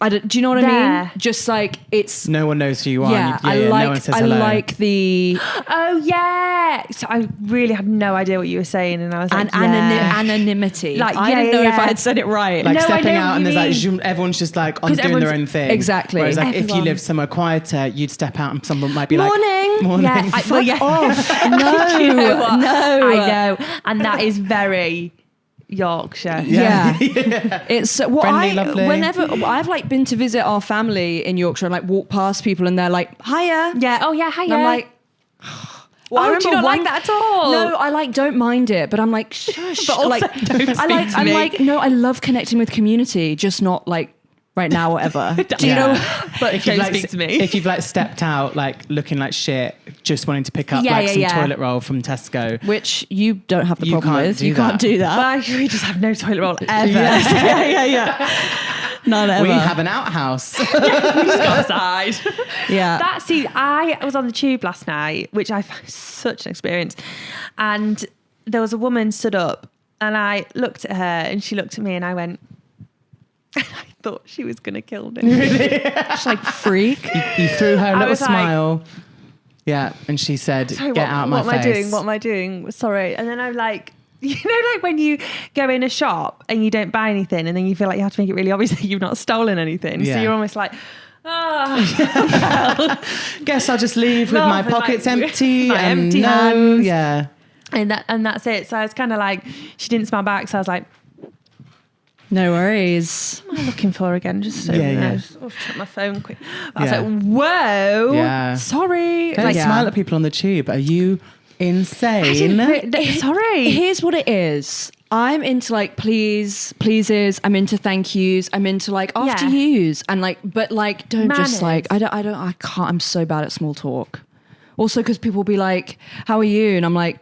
Speaker 3: do you know what I mean? Just like it's
Speaker 1: no one knows who you are.
Speaker 3: yeah.
Speaker 1: No one says hello.
Speaker 3: I like the
Speaker 2: Oh yeah. So I really had no idea what you were saying, and I was like,
Speaker 3: anonymity.
Speaker 2: Like,
Speaker 3: I didn't know if I had said it right.
Speaker 1: Like
Speaker 2: No, I
Speaker 1: stepping
Speaker 2: know
Speaker 1: out
Speaker 2: what
Speaker 1: and
Speaker 2: you
Speaker 1: there's like
Speaker 2: mean.
Speaker 1: everyone's just like on
Speaker 2: 'Cause
Speaker 1: doing their
Speaker 2: everyone's-
Speaker 1: own thing.
Speaker 3: Exactly.
Speaker 1: Whereas like if you
Speaker 2: Everyone.
Speaker 1: lived somewhere quieter, you'd step out and someone might be
Speaker 3: Morning.
Speaker 1: like, morning.
Speaker 2: Yeah,
Speaker 3: Fuck off. No,
Speaker 2: You know what?
Speaker 3: no.
Speaker 2: I know, and that is very Yorkshire.
Speaker 3: Yeah. It's
Speaker 1: Friendly, lovely.
Speaker 3: whenever I've like been to visit our family in Yorkshire and like walk past people and they're like, hiya.
Speaker 2: Yeah. Oh yeah. Hiya.
Speaker 3: And I'm like, well, I
Speaker 2: oh, do you
Speaker 3: remember
Speaker 2: not like that at all?
Speaker 3: No, I like don't mind it, but I'm like, shush.
Speaker 2: But also
Speaker 3: like,
Speaker 2: don't speak to
Speaker 3: I'm
Speaker 2: me.
Speaker 3: like, no, I love connecting with community, just not like right now, whatever. Do you know?
Speaker 2: But
Speaker 1: If you've
Speaker 2: don't
Speaker 1: like,
Speaker 2: speak to me.
Speaker 1: if you've like stepped out like looking like shit, just wanting to pick up
Speaker 2: Yeah,
Speaker 1: like
Speaker 2: yeah,
Speaker 1: some
Speaker 2: yeah.
Speaker 1: toilet roll from Tesco.
Speaker 3: Which you don't have the
Speaker 1: You
Speaker 3: problem
Speaker 1: can't
Speaker 3: with.
Speaker 1: do
Speaker 3: You can't
Speaker 1: that.
Speaker 3: do that.
Speaker 2: But we just have no toilet roll ever.
Speaker 3: yeah. None ever.
Speaker 1: We have an outhouse.
Speaker 2: outside.
Speaker 3: Yeah.
Speaker 2: I was on the tube last night, which I found such an experience. And there was a woman stood up and I looked at her and she looked at me and I went, I thought she was going to kill me.
Speaker 3: Just like freak.
Speaker 1: You threw her a
Speaker 2: I
Speaker 1: little
Speaker 2: was like-
Speaker 1: smile. Yeah, and she said,
Speaker 2: Sorry,
Speaker 1: "Get out of my
Speaker 2: what
Speaker 1: face."
Speaker 2: What am I doing? Sorry. And then I'm like, you know, like when you go in a shop and you don't buy anything and then you feel like you have to make it really obvious that you've not stolen anything.
Speaker 1: Yeah.
Speaker 2: So you're almost like,
Speaker 1: Guess I'll just leave with
Speaker 2: No,
Speaker 1: my
Speaker 2: but, like,
Speaker 1: pockets empty
Speaker 2: my
Speaker 1: and
Speaker 2: empty
Speaker 1: no,
Speaker 2: hands.
Speaker 1: yeah.
Speaker 2: and that's it. So I was kind of like, she didn't smile back. So I was like,
Speaker 3: No worries.
Speaker 2: what am I looking for again? Just so
Speaker 1: Yeah.
Speaker 2: I'll check my phone quick. I was
Speaker 1: Yeah.
Speaker 2: like, whoa,
Speaker 1: Yeah.
Speaker 2: sorry.
Speaker 1: Don't
Speaker 2: Like,
Speaker 1: smile at people on the tube. Are you
Speaker 2: I
Speaker 1: insane?
Speaker 2: didn't sorry.
Speaker 3: Here's what it is. I'm into like pleases. I'm into thank yous. I'm into like after yous and like, but like don't just like I can't. I'm so bad at small talk. Also, because people will be like, "How are you?" and I'm like,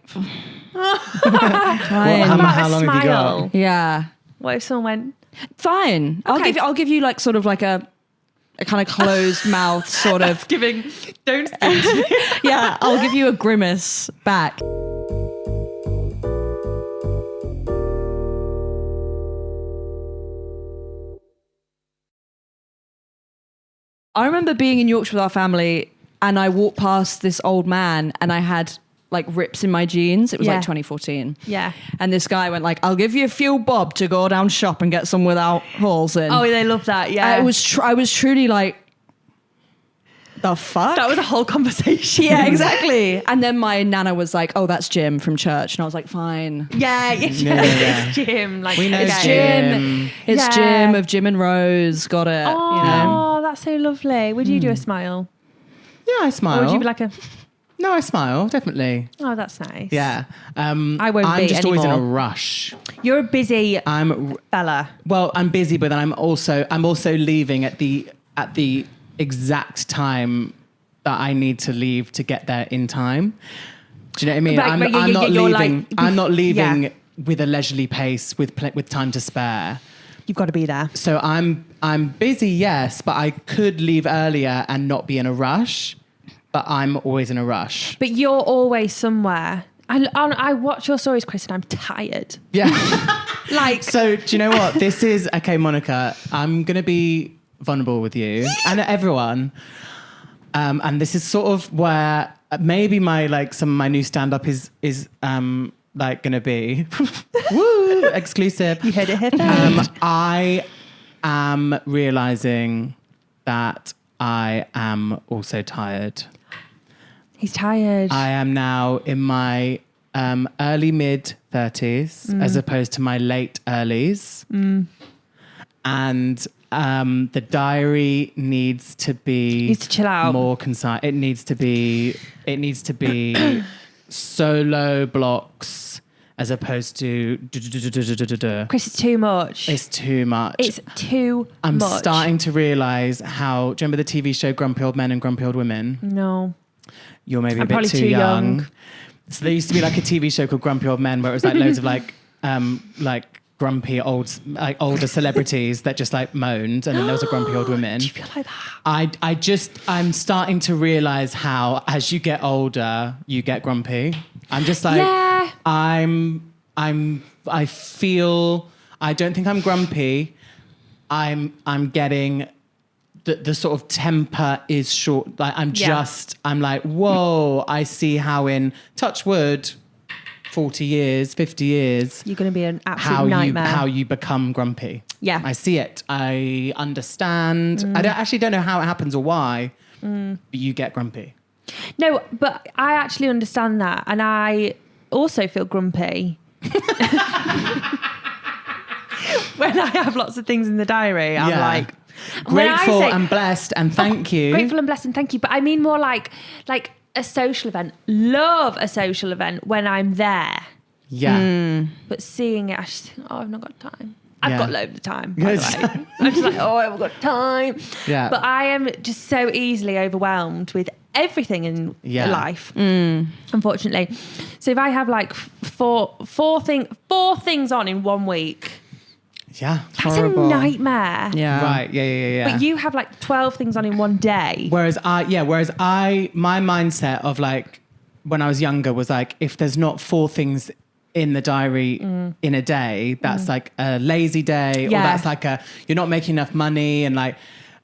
Speaker 1: Well, how long have you got?
Speaker 3: "Yeah,
Speaker 2: What if someone went,
Speaker 3: fine."
Speaker 2: Okay.
Speaker 3: I'll give you like sort of like a kind of closed mouth sort of.
Speaker 2: don't speak.
Speaker 3: Yeah, I'll give you a grimace back. I remember being in Yorkshire with our family and I walked past this old man and I had like rips in my jeans. It was like 2014.
Speaker 2: Yeah.
Speaker 3: And this guy went like, I'll give you a few bob to go down shop and get some without holes in.
Speaker 2: Oh, they love that. Yeah.
Speaker 3: I was truly like, the fuck?
Speaker 2: That was a whole conversation.
Speaker 3: Yeah, exactly. And then my nana was like, oh, that's Jim from church. And I was like, fine.
Speaker 2: Yeah. It's Jim. Like,
Speaker 1: We know
Speaker 3: It's
Speaker 1: Jim.
Speaker 3: It's Jim of Jim and Rose. Got it.
Speaker 2: Oh,
Speaker 3: You know?
Speaker 2: that's so lovely. Would you do a smile?
Speaker 1: Yeah, I smile.
Speaker 2: Or would you be like a,
Speaker 1: No, I smile, definitely.
Speaker 2: oh, that's nice.
Speaker 1: Yeah.
Speaker 2: I won't
Speaker 1: I'm
Speaker 2: be
Speaker 1: just always in a
Speaker 2: anymore.
Speaker 1: rush.
Speaker 2: You're a busy
Speaker 1: I'm
Speaker 2: fella.
Speaker 1: Well, I'm busy, but then I'm also leaving at the exact time that I need to leave to get there in time. Do you know what I mean?
Speaker 2: Right, right,
Speaker 1: I'm not
Speaker 2: you're
Speaker 1: leaving.
Speaker 2: like-
Speaker 1: I'm not leaving
Speaker 2: Yeah.
Speaker 1: with a leisurely pace with time to spare.
Speaker 2: You've got to be there.
Speaker 1: So I'm busy, yes, but I could leave earlier and not be in a rush. But I'm always in a rush.
Speaker 2: But you're always somewhere. I watch your stories, Chris, and I'm tired.
Speaker 1: Yeah.
Speaker 2: Like,
Speaker 1: So do you know what? This is okay, Monica. I'm gonna be vulnerable with you and everyone. And this is sort of where maybe some of my new stand up is like gonna be woo exclusive.
Speaker 2: you heard it here first.
Speaker 1: I am realizing that I am also tired.
Speaker 2: He's tired.
Speaker 1: I am now in my early mid 30s as opposed to my late earlies. And the diary needs to be
Speaker 2: Needs to chill out.
Speaker 1: more concise. It needs to be solo blocks as opposed to
Speaker 2: Chris, it's too much.
Speaker 1: it's too much.
Speaker 2: It's too
Speaker 1: I'm
Speaker 2: much.
Speaker 1: starting to realize how. Do you remember the TV show Grumpy Old Men and Grumpy Old Women?
Speaker 2: No.
Speaker 1: You're maybe
Speaker 2: I'm
Speaker 1: a bit
Speaker 2: probably
Speaker 1: too
Speaker 2: too
Speaker 1: young.
Speaker 2: young.
Speaker 1: So there used to be like a TV show called Grumpy Old Men where it was like loads of like grumpy older celebrities that just like moaned, and then there was a grumpy old woman.
Speaker 2: Do you feel like that?
Speaker 1: I'm starting to realize how as you get older you get grumpy. I'm just like
Speaker 2: Yeah.
Speaker 1: I feel I don't think I'm grumpy. I'm getting the sort of temper is short. Like I'm like, whoa, I see how in touch wood 40 years, 50 years,
Speaker 2: You're going to be an absolute nightmare.
Speaker 1: how you become grumpy.
Speaker 2: Yeah.
Speaker 1: I see it. I understand. I don't know how it happens or why, but you get grumpy.
Speaker 2: No, but I actually understand that. And I also feel grumpy. When I have lots of things in the diary, I'm
Speaker 1: Yeah.
Speaker 2: like... when I
Speaker 1: Grateful
Speaker 2: say-
Speaker 1: and blessed and thank you.
Speaker 2: Grateful and blessed and thank you. But I mean more like a social event. Love a social event when I'm there.
Speaker 1: Yeah.
Speaker 2: But seeing it, I just think, I've not got time. I've
Speaker 1: Yeah.
Speaker 2: got loads of time, by the way. I'm just like, I haven't got time.
Speaker 1: Yeah.
Speaker 2: But I am just so easily overwhelmed with everything in life, unfortunately. So if I have like four things on in 1 week,
Speaker 1: Yeah.
Speaker 2: that's
Speaker 1: Horrible.
Speaker 2: a nightmare.
Speaker 3: Yeah.
Speaker 1: Right. Yeah.
Speaker 2: But you have like 12 things on in one day.
Speaker 1: Whereas my mindset of like when I was younger was like, if there's not 4 things in the diary in a day, that's like a lazy day, or
Speaker 2: Yeah.
Speaker 1: that's like you're not making enough money. And like,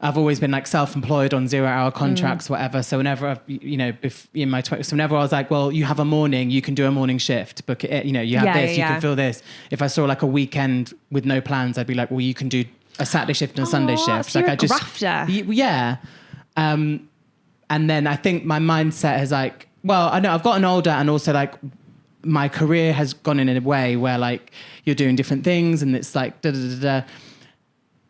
Speaker 1: I've always been like self-employed on 0-hour contracts, whatever. So whenever I've, in my 20s, so whenever I was like, well, you have a morning, you can do a morning shift, book it, you have this, you can fill this. If I saw like a weekend with no plans, I'd be like, well, you can do a Saturday shift and a Sunday shift.
Speaker 2: So
Speaker 1: Like
Speaker 2: you're
Speaker 1: I
Speaker 2: a
Speaker 1: just,
Speaker 2: grafter.
Speaker 1: yeah. And then I think my mindset has like, well, I know I've gotten older, and also like my career has gone in a way where like you're doing different things, and it's like da da da da.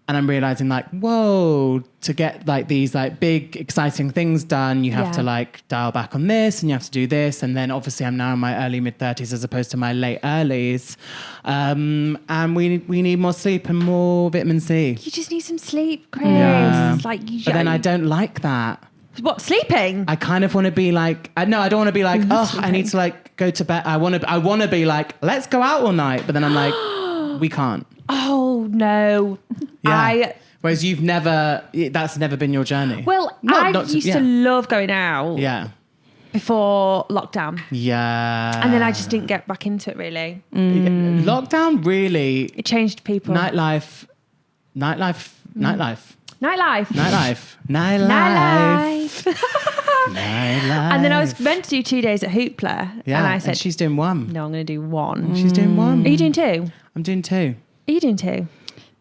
Speaker 1: And I'm realizing like, whoa, to get like these like big, exciting things done, you have to like dial back on this and you have to do this. And then obviously I'm now in my early mid-30s as opposed to my late earlies. And we need more sleep and more vitamin C.
Speaker 2: You just need some sleep, Chris.
Speaker 1: Yeah.
Speaker 2: Like,
Speaker 1: But then I don't like that.
Speaker 2: What, sleeping?
Speaker 1: I kind of want to be like, I don't want to be like, I need to like go to bed. I want to be like, let's go out all night. But then I'm like, we can't.
Speaker 2: Oh, no.
Speaker 1: Yeah. Whereas that's never been your journey.
Speaker 2: Well, I used to love going out
Speaker 1: Yeah.
Speaker 2: before lockdown.
Speaker 1: Yeah.
Speaker 2: And then I just didn't get back into it, really.
Speaker 1: Lockdown really.
Speaker 2: It changed people.
Speaker 1: Nightlife.
Speaker 2: Nightlife.
Speaker 1: Nightlife.
Speaker 2: And then I was meant to do 2 days at Hoopla.
Speaker 1: Yeah.
Speaker 2: And I said,
Speaker 1: she's doing one.
Speaker 2: no, I'm going to do one.
Speaker 1: She's doing one.
Speaker 2: Are you doing two?
Speaker 1: I'm doing two.
Speaker 2: Are you doing two?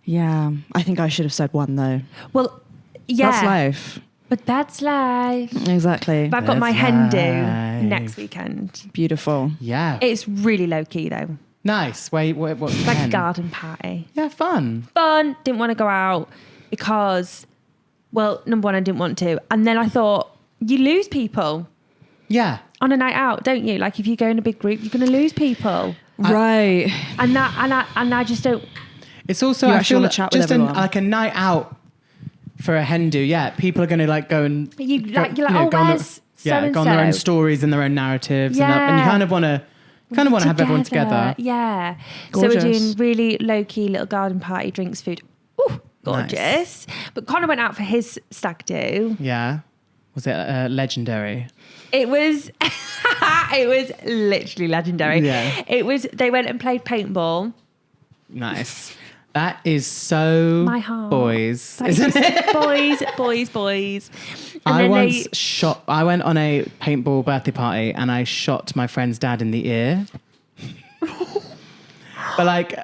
Speaker 3: Yeah, I think I should have said one though.
Speaker 2: Well, yeah.
Speaker 3: That's life.
Speaker 2: But that's life.
Speaker 3: Exactly.
Speaker 2: But I've got my
Speaker 1: That's
Speaker 2: hen do
Speaker 1: life.
Speaker 2: next weekend.
Speaker 3: Beautiful.
Speaker 1: Yeah.
Speaker 2: It's really low key though.
Speaker 1: Nice. What's
Speaker 2: Like
Speaker 1: the
Speaker 2: a garden party.
Speaker 1: Yeah, fun.
Speaker 2: Fun. Didn't want to go out because, well, number one, I didn't want to. And then I thought, you lose people
Speaker 1: Yeah.
Speaker 2: on a night out, don't you? Like if you go in a big group, you're going to lose people.
Speaker 3: Right.
Speaker 2: And I just don't.
Speaker 1: It's also,
Speaker 3: You
Speaker 1: I
Speaker 3: actually
Speaker 1: feel
Speaker 3: wanna chat with
Speaker 1: just
Speaker 3: everyone.
Speaker 1: like a night out for a hen do. Yeah. People are going to like go and
Speaker 2: You're like,
Speaker 1: go
Speaker 2: oh,
Speaker 1: on
Speaker 2: where's so-and-so?
Speaker 1: go on their own stories and their own narratives.
Speaker 2: Yeah.
Speaker 1: And you kind of want to have everyone together.
Speaker 2: Yeah.
Speaker 3: Gorgeous.
Speaker 2: So we're doing really low-key little garden party, drinks, food. Ooh, gorgeous. But Connor went out for his stag do.
Speaker 1: Yeah. Was it legendary?
Speaker 2: It was it was literally legendary.
Speaker 1: Yeah.
Speaker 2: They went and played paintball.
Speaker 1: Nice. That is so
Speaker 2: My heart.
Speaker 1: boys,
Speaker 2: That
Speaker 1: isn't
Speaker 2: is
Speaker 1: it?
Speaker 2: boys. And
Speaker 1: I
Speaker 2: then
Speaker 1: went on a paintball birthday party and I shot my friend's dad in the ear. But like,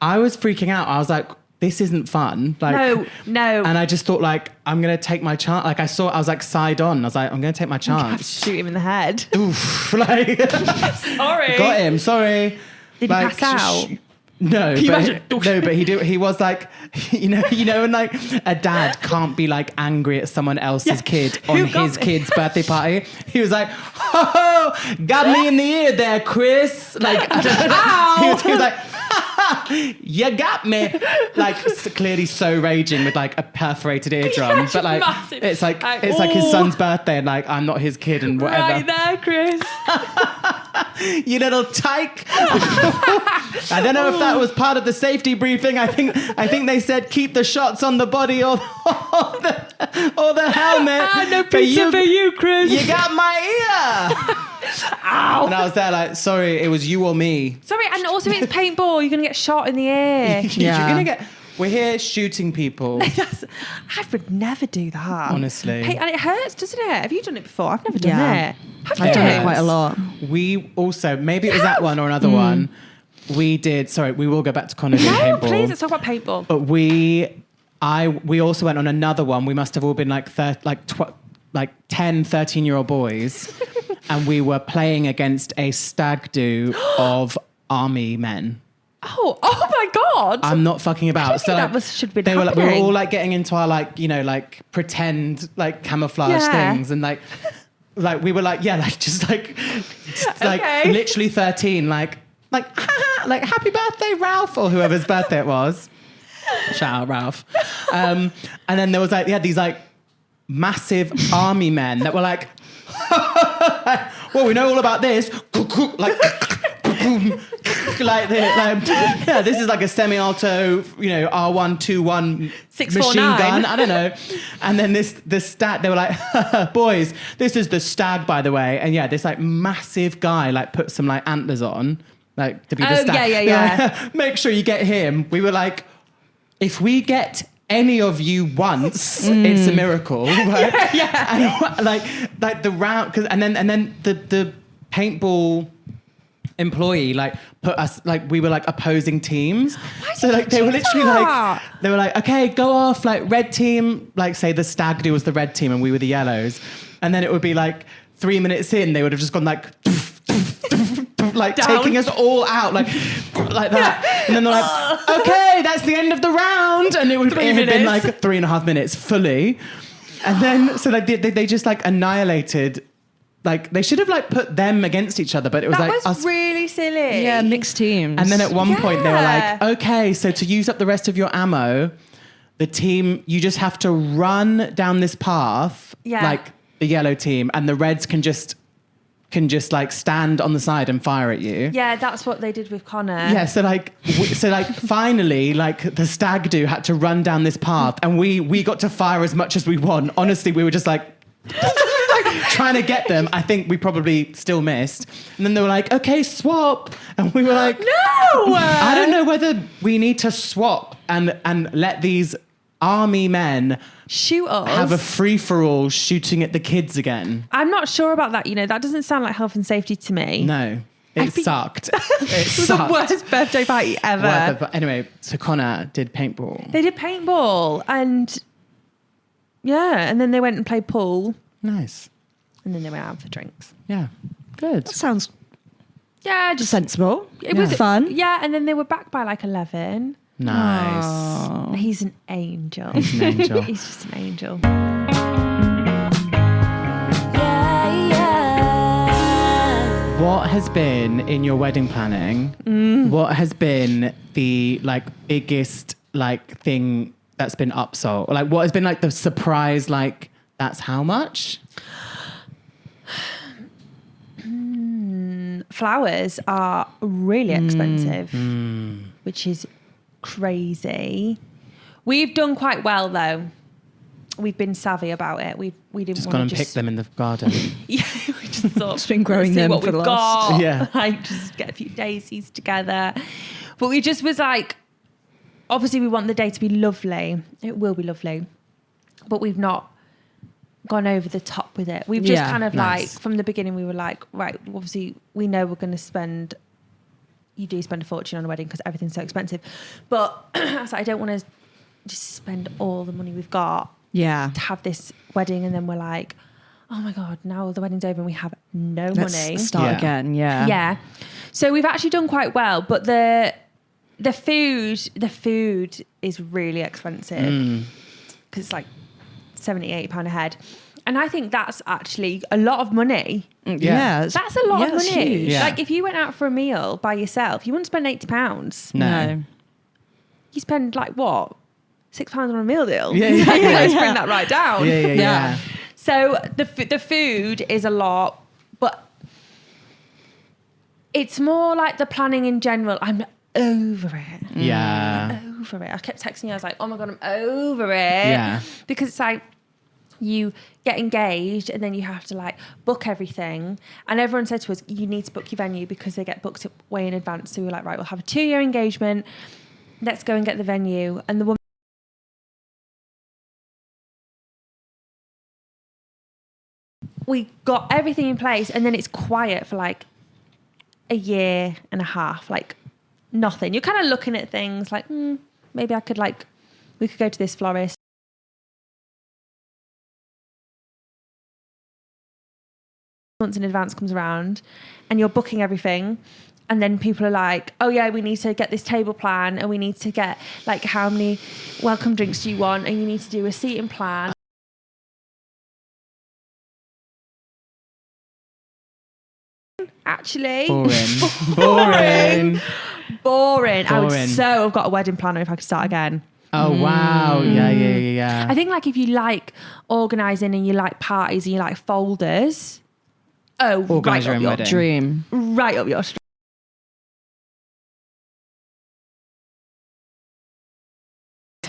Speaker 1: I was freaking out. I was like, this isn't fun. Like,
Speaker 2: no.
Speaker 1: And I just thought like, I'm going to take my chance. Like I was like side on. I was like, I'm going to take my chance.
Speaker 2: Shoot him in the head.
Speaker 1: Oof. Like,
Speaker 2: Sorry.
Speaker 1: got him. Sorry.
Speaker 2: Did
Speaker 1: Like,
Speaker 2: he pass out?
Speaker 1: No,
Speaker 2: you
Speaker 1: but
Speaker 2: imagine?
Speaker 1: he was like, you know, when like a dad can't be like angry at someone else's kid on
Speaker 2: Who got
Speaker 1: his
Speaker 2: me?
Speaker 1: kid's birthday party. He was like, oh, got me in the ear there, Chris. Like, he was like, you got me. Like clearly so raging with like a perforated eardrum,
Speaker 2: Yeah,
Speaker 1: but like
Speaker 2: massive.
Speaker 1: it's like
Speaker 2: Like,
Speaker 1: his
Speaker 2: oh.
Speaker 1: son's birthday, and like I'm not his kid and whatever.
Speaker 2: Right there, Chris.
Speaker 1: You little tyke. I don't know if that was part of the safety briefing. I think they said keep the shots on the body or the helmet.
Speaker 2: No
Speaker 1: But
Speaker 2: pizza for you, Chris.
Speaker 1: You got my ear.
Speaker 2: Ow.
Speaker 1: And I was there like, sorry, it was you or me.
Speaker 2: Sorry, and also it's paintball. You're going to get shot in the ear.
Speaker 3: Yeah.
Speaker 1: We're here shooting people.
Speaker 2: I would never do that.
Speaker 1: Honestly.
Speaker 2: Hey, and it hurts, doesn't it? Have you done it before? I've never done
Speaker 3: Yeah.
Speaker 2: it. Have
Speaker 3: I've
Speaker 2: you?
Speaker 3: done it quite a lot.
Speaker 1: We also, maybe it was that one or another one. We did, sorry, we will go back to Connor doing
Speaker 2: No,
Speaker 1: paintball.
Speaker 2: please, let's talk about paintball.
Speaker 1: But we also went on another one. We must have all been like 10, 13-year-old boys. And we were playing against a stag do of army men.
Speaker 2: Oh my God.
Speaker 1: I'm not fucking about.
Speaker 2: I don't think that should be
Speaker 1: we were
Speaker 2: happening.
Speaker 1: all like getting into our like, you know, like pretend like camouflage
Speaker 2: Yeah.
Speaker 1: things. And like we were like, yeah, like just like
Speaker 2: Okay.
Speaker 1: literally 13, like happy birthday, Ralph, or whoever's birthday it was. Shout out Ralph. And then there was like, these like massive army men that were like, well, we know all about this. This is like a semi-auto, you know, R121 machine
Speaker 2: 649.
Speaker 1: gun. I don't know. And then the stag, they were like, boys, this is the stag, by the way. And yeah, this like massive guy like put some like antlers on, like to be the stag.
Speaker 2: Yeah.
Speaker 1: Like, make sure you get him. We were like, if we get any of you once, it's a miracle, right? Yeah. And like the round, and then the paintball employee like put us like we were like opposing teams. So like they were literally like they were like, okay, go off, like red team, like say the stag do was the red team and we were the yellows, and then it would be like 3 minutes in they would have just gone like like taking us all out like that. And then they're like, okay, that's the end of the round. And it had been like 3.5 minutes fully. And then, so like they just like annihilated. Like they should have like put them against each other, but it was
Speaker 2: That
Speaker 1: like
Speaker 2: was
Speaker 1: us.
Speaker 2: really silly.
Speaker 3: Yeah, mixed teams.
Speaker 1: And then at one point they were like, okay, so to use up the rest of your ammo, the team, you just have to run down this path, like the yellow team, and the reds can just like stand on the side and fire at you.
Speaker 2: Yeah, that's what they did with Connor.
Speaker 1: Yeah, so finally, like the stag do had to run down this path, and we got to fire as much as we want. Honestly, we were just like trying to get them. I think we probably still missed. And then they were like, okay, swap. And we were like,
Speaker 2: No!
Speaker 1: I don't know whether we need to swap and let these army men
Speaker 2: Shoot us.
Speaker 1: have a free-for-all shooting at the kids again.
Speaker 2: I'm not sure about that. That doesn't sound like health and safety to me.
Speaker 1: No, it sucked.
Speaker 2: It was the worst birthday party ever.
Speaker 1: But anyway, so Connor did paintball.
Speaker 2: They did paintball and and then they went and played pool
Speaker 1: Nice.
Speaker 2: and then they went out for drinks.
Speaker 1: Yeah. Good.
Speaker 3: That sounds
Speaker 2: Just
Speaker 3: sensible.
Speaker 2: it was
Speaker 3: fun.
Speaker 2: Yeah, and then they were back by like 11.
Speaker 1: Nice.
Speaker 2: He's an angel.
Speaker 1: He's an angel.
Speaker 2: He's just an angel.
Speaker 1: What has been in your wedding planning? What has been the like biggest like thing that's been upsold? Or, like what has been like the surprise? Like that's how much?
Speaker 2: Flowers are really expensive, which is crazy. We've done quite well though. We've been savvy about it. We didn't
Speaker 1: Just
Speaker 2: want
Speaker 1: gone and
Speaker 2: to
Speaker 1: pick them in the garden.
Speaker 2: Yeah, we just thought
Speaker 3: Just been growing
Speaker 2: let's see
Speaker 3: them
Speaker 2: what
Speaker 3: for the
Speaker 2: we've
Speaker 3: last-
Speaker 2: got.
Speaker 1: Yeah.
Speaker 2: Like just get a few daisies together. But we just was like, obviously we want the day to be lovely. It will be lovely. But we've not gone over the top with it. We've just kind of
Speaker 1: nice.
Speaker 2: like, from the beginning we were like, right, obviously we know we're going to spend, you do spend a fortune on a wedding because everything's so expensive. But so I don't want to just spend all the money we've got
Speaker 3: Yeah.
Speaker 2: to have this wedding and then we're like, oh my God, now the wedding's over and we have no
Speaker 3: Let's
Speaker 2: money.
Speaker 3: start
Speaker 1: Yeah.
Speaker 3: again. Yeah.
Speaker 2: Yeah. So we've actually done quite well, but the food is really expensive because it's like £70-80 a head. And I think that's actually a lot of money.
Speaker 3: Yeah.
Speaker 2: That's a lot of
Speaker 3: it's
Speaker 2: money.
Speaker 3: huge.
Speaker 1: Yeah.
Speaker 2: Like if you went out for a meal by yourself, you wouldn't spend £80.
Speaker 1: No.
Speaker 2: You spend like what? £6 on a meal deal.
Speaker 1: Yeah, exactly.
Speaker 2: Let's bring that right down.
Speaker 1: Yeah.
Speaker 2: So the food is a lot, but it's more like the planning in general. I'm over it.
Speaker 1: Yeah.
Speaker 2: Over it. I kept texting you. I was like, oh my God, I'm over it.
Speaker 1: Yeah.
Speaker 2: Because it's like you get engaged and then you have to like book everything. And everyone said to us, you need to book your venue because they get booked way in advance. So we were like, right, we'll have a 2-year engagement. Let's go and get the venue. And the woman, we got everything in place and then it's quiet for like a year and a half, like nothing. You're kind of looking at things like, maybe I could like, we could go to this florist. Months in advance comes around and you're booking everything. And then people are like, oh yeah, we need to get this table plan and we need to get like how many welcome drinks do you want? And you need to do a seating plan. Actually,
Speaker 1: Boring.
Speaker 2: I would
Speaker 1: Boring.
Speaker 2: so have got a wedding planner if I could start again.
Speaker 1: Oh wow. Yeah.
Speaker 2: I think like if you like organising and you like parties and you like folders,
Speaker 1: Organise your
Speaker 2: right
Speaker 1: own
Speaker 2: up your
Speaker 1: wedding.
Speaker 3: Dream.
Speaker 2: right up your street.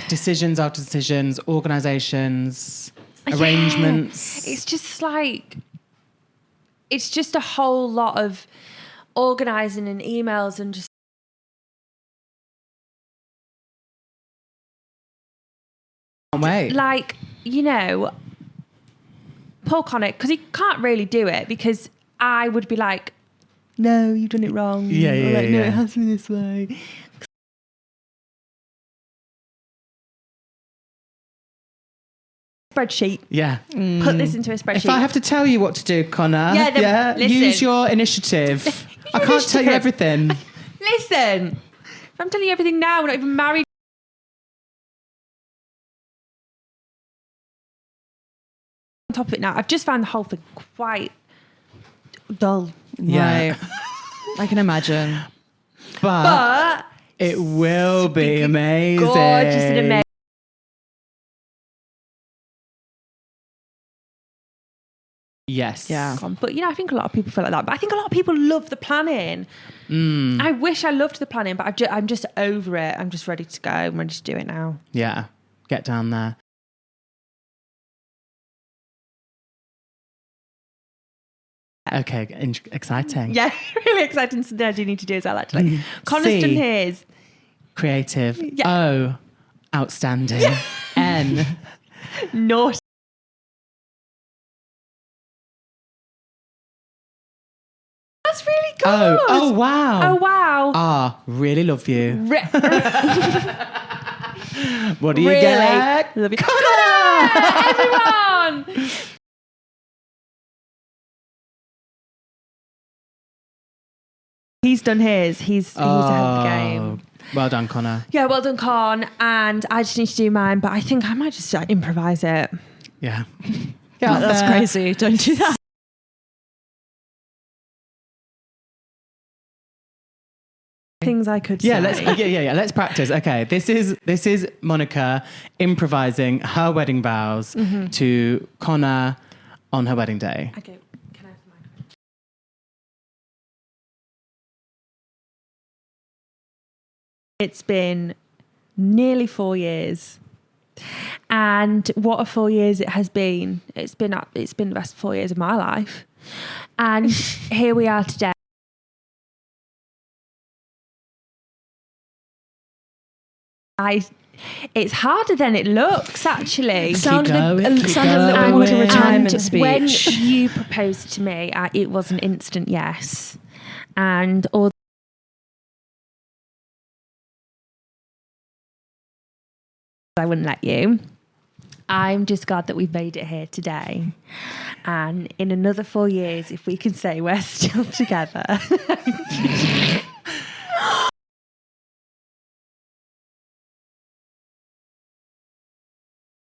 Speaker 1: Decisions after decisions, organisations, arrangements.
Speaker 2: It's just like, it's just a whole lot of organising and emails and just
Speaker 1: Can't wait.
Speaker 2: like, Paul Connick, because he can't really do it because I would be like, no, you've done it wrong.
Speaker 1: Yeah,
Speaker 2: Or
Speaker 1: yeah,
Speaker 2: like, no,
Speaker 1: yeah.
Speaker 2: it has to be this way. Spreadsheet.
Speaker 1: Yeah.
Speaker 2: Put this into a spreadsheet.
Speaker 1: If I have to tell you what to do, Connor,
Speaker 2: Yeah, then listen.
Speaker 1: use your initiative. I can't tell you everything.
Speaker 2: Listen, if I'm telling you everything now, we're not even married. On top of it now, I've just found the whole thing quite dull.
Speaker 1: Yeah.
Speaker 3: Right. I can imagine.
Speaker 2: But
Speaker 1: it will be amazing.
Speaker 2: gorgeous and amazing.
Speaker 1: Yes.
Speaker 3: Yeah.
Speaker 2: But I think a lot of people feel like that. But I think a lot of people love the planning. I wish I loved the planning, but I'm just over it. I'm just ready to go. I'm ready to do it now.
Speaker 1: Yeah. Get down there. Okay. Exciting.
Speaker 2: Yeah, really exciting. Something I do need to do as well, actually. Connor's done his.
Speaker 1: Creative.
Speaker 2: Yeah.
Speaker 1: O. Outstanding. N.
Speaker 2: Naughty. That's really good.
Speaker 1: Oh, wow.
Speaker 2: Oh, wow.
Speaker 1: R. Really love you.
Speaker 2: Re-
Speaker 1: What do you
Speaker 2: really
Speaker 1: get?
Speaker 2: love you. Connor! Everyone! He's done his. He's ahead of the game.
Speaker 1: Well done, Connor.
Speaker 2: Yeah, well done, Con. And I just need to do mine, but I think I might just improvise it.
Speaker 1: Yeah.
Speaker 3: Yeah, that's crazy. Don't do that.
Speaker 2: Things I could
Speaker 1: Yeah,
Speaker 2: say.
Speaker 1: let's practice. Okay, this is Monica improvising her wedding vows to Connor on her wedding day.
Speaker 2: Okay, can I have the microphone? It's been nearly 4 years. And what a 4 years it has been. It's been the best 4 years of my life. And here we are today. It's harder than it looks, actually.
Speaker 3: Sounded a
Speaker 1: going,
Speaker 3: little
Speaker 1: keep
Speaker 3: bit more like a
Speaker 1: going.
Speaker 3: retirement
Speaker 2: And
Speaker 3: speech.
Speaker 2: when you proposed to me, it was an instant yes. And all I wouldn't let you. I'm just glad that we've made it here today. And in another 4 years, if we can say we're still together.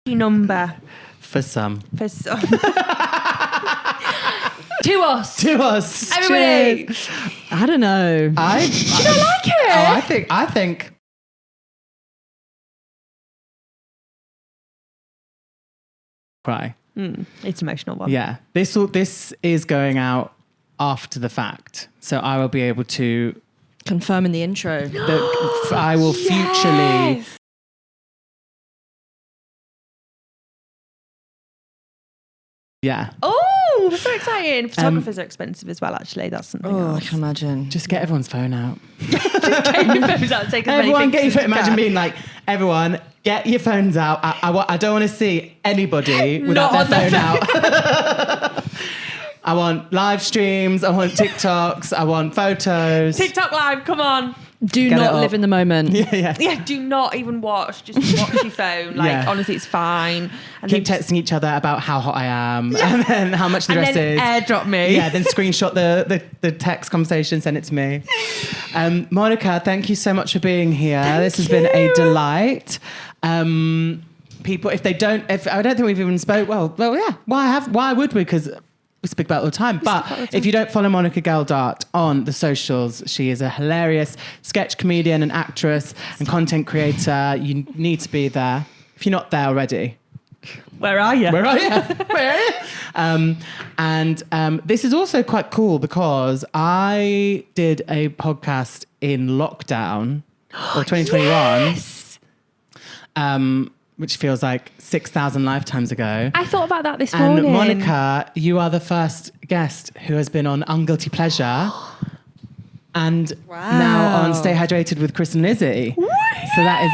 Speaker 2: Number
Speaker 1: For some.
Speaker 2: for some. To us.
Speaker 1: To us.
Speaker 2: Everybody.
Speaker 1: Cheers.
Speaker 3: I don't know.
Speaker 2: Do you not like it?
Speaker 1: Oh, I think. Cry.
Speaker 2: It's an emotional one.
Speaker 1: Yeah. This is going out after the fact, so I will be able to.
Speaker 3: Confirm in the intro.
Speaker 1: I will futurely.
Speaker 2: Yes.
Speaker 1: Yeah.
Speaker 2: Oh, that's so exciting. Photographers are expensive as well, actually. That's something
Speaker 3: Oh, I
Speaker 2: else.
Speaker 3: can imagine.
Speaker 1: Just get everyone's phone out.
Speaker 2: Get your phones out and take as many
Speaker 1: Everyone get your
Speaker 2: pictures
Speaker 1: phone.
Speaker 2: as you
Speaker 1: Imagine
Speaker 2: can.
Speaker 1: being like, everyone, get your phones out. I don't want to see anybody without
Speaker 2: Not
Speaker 1: their
Speaker 2: on
Speaker 1: phone
Speaker 2: their
Speaker 1: out. I want live streams. I want TikToks. I want photos.
Speaker 2: TikTok live, come on.
Speaker 3: Do
Speaker 1: Get it
Speaker 3: not
Speaker 1: up.
Speaker 3: live in the moment.
Speaker 1: Yeah.
Speaker 2: Yeah, do not even watch. Just watch your phone. Like,
Speaker 1: Yeah.
Speaker 2: honestly, it's fine. And
Speaker 1: Keep
Speaker 2: then
Speaker 1: texting each other about how hot I am and then how much the
Speaker 2: and
Speaker 1: dress
Speaker 2: then
Speaker 1: is.
Speaker 2: airdrop me.
Speaker 1: Yeah, then screenshot the text conversation, send it to me. Monica, thank you so much for being here. This has been a delight. People, I don't think we've even spoke. Well, yeah. Why would we? Because we speak about it all the time. But if you don't follow Monica Geldert on the socials, she is a hilarious sketch comedian and actress and content creator. You need to be there. If you're not there already,
Speaker 2: Where are you?
Speaker 1: where are you? Where are you? And this is also quite cool because I did a podcast in lockdown or 2021,
Speaker 2: Yes.
Speaker 1: which feels like 6,000 lifetimes ago.
Speaker 2: I thought about that this
Speaker 1: And
Speaker 2: morning.
Speaker 1: Monica, you are the first guest who has been on Unguilty Pleasure and now on Stay Hydrated with Chris and Lizzie. So that is,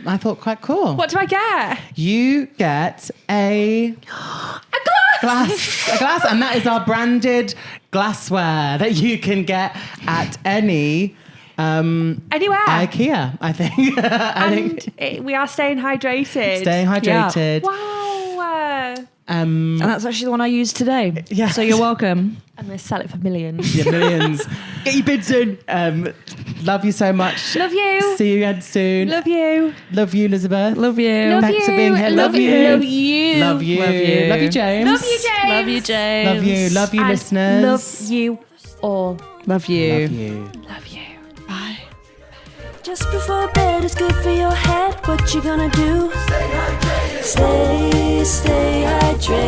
Speaker 1: I thought, quite cool.
Speaker 2: What do I get?
Speaker 1: You get a glass, and that is our branded glassware that you can get at any
Speaker 2: Anywhere.
Speaker 1: IKEA, I think. I think
Speaker 2: And we are staying hydrated.
Speaker 1: staying hydrated.
Speaker 2: Wow.
Speaker 3: And that's actually the one I used today.
Speaker 1: Yeah.
Speaker 3: So you're welcome.
Speaker 2: I'm going to sell it for millions.
Speaker 1: Yeah, millions. Get your bids in. Love you so much.
Speaker 2: Love you.
Speaker 1: See you again soon.
Speaker 2: Love you.
Speaker 1: Love you, Elizabeth.
Speaker 3: Love you.
Speaker 2: Love
Speaker 1: Thanks
Speaker 2: you.
Speaker 1: for being here. Love you.
Speaker 3: Love you.
Speaker 1: Love you.
Speaker 3: Love you.
Speaker 1: Love you, James.
Speaker 2: Love you, James.
Speaker 3: Love you, James.
Speaker 1: Love you. Love you,
Speaker 2: And
Speaker 1: listeners.
Speaker 2: love you all.
Speaker 3: Love you.
Speaker 1: Love you.
Speaker 2: Love you.
Speaker 3: Bye.
Speaker 4: Just before bed is good for your head. What you gonna do? Stay hydrated. Stay hydrated.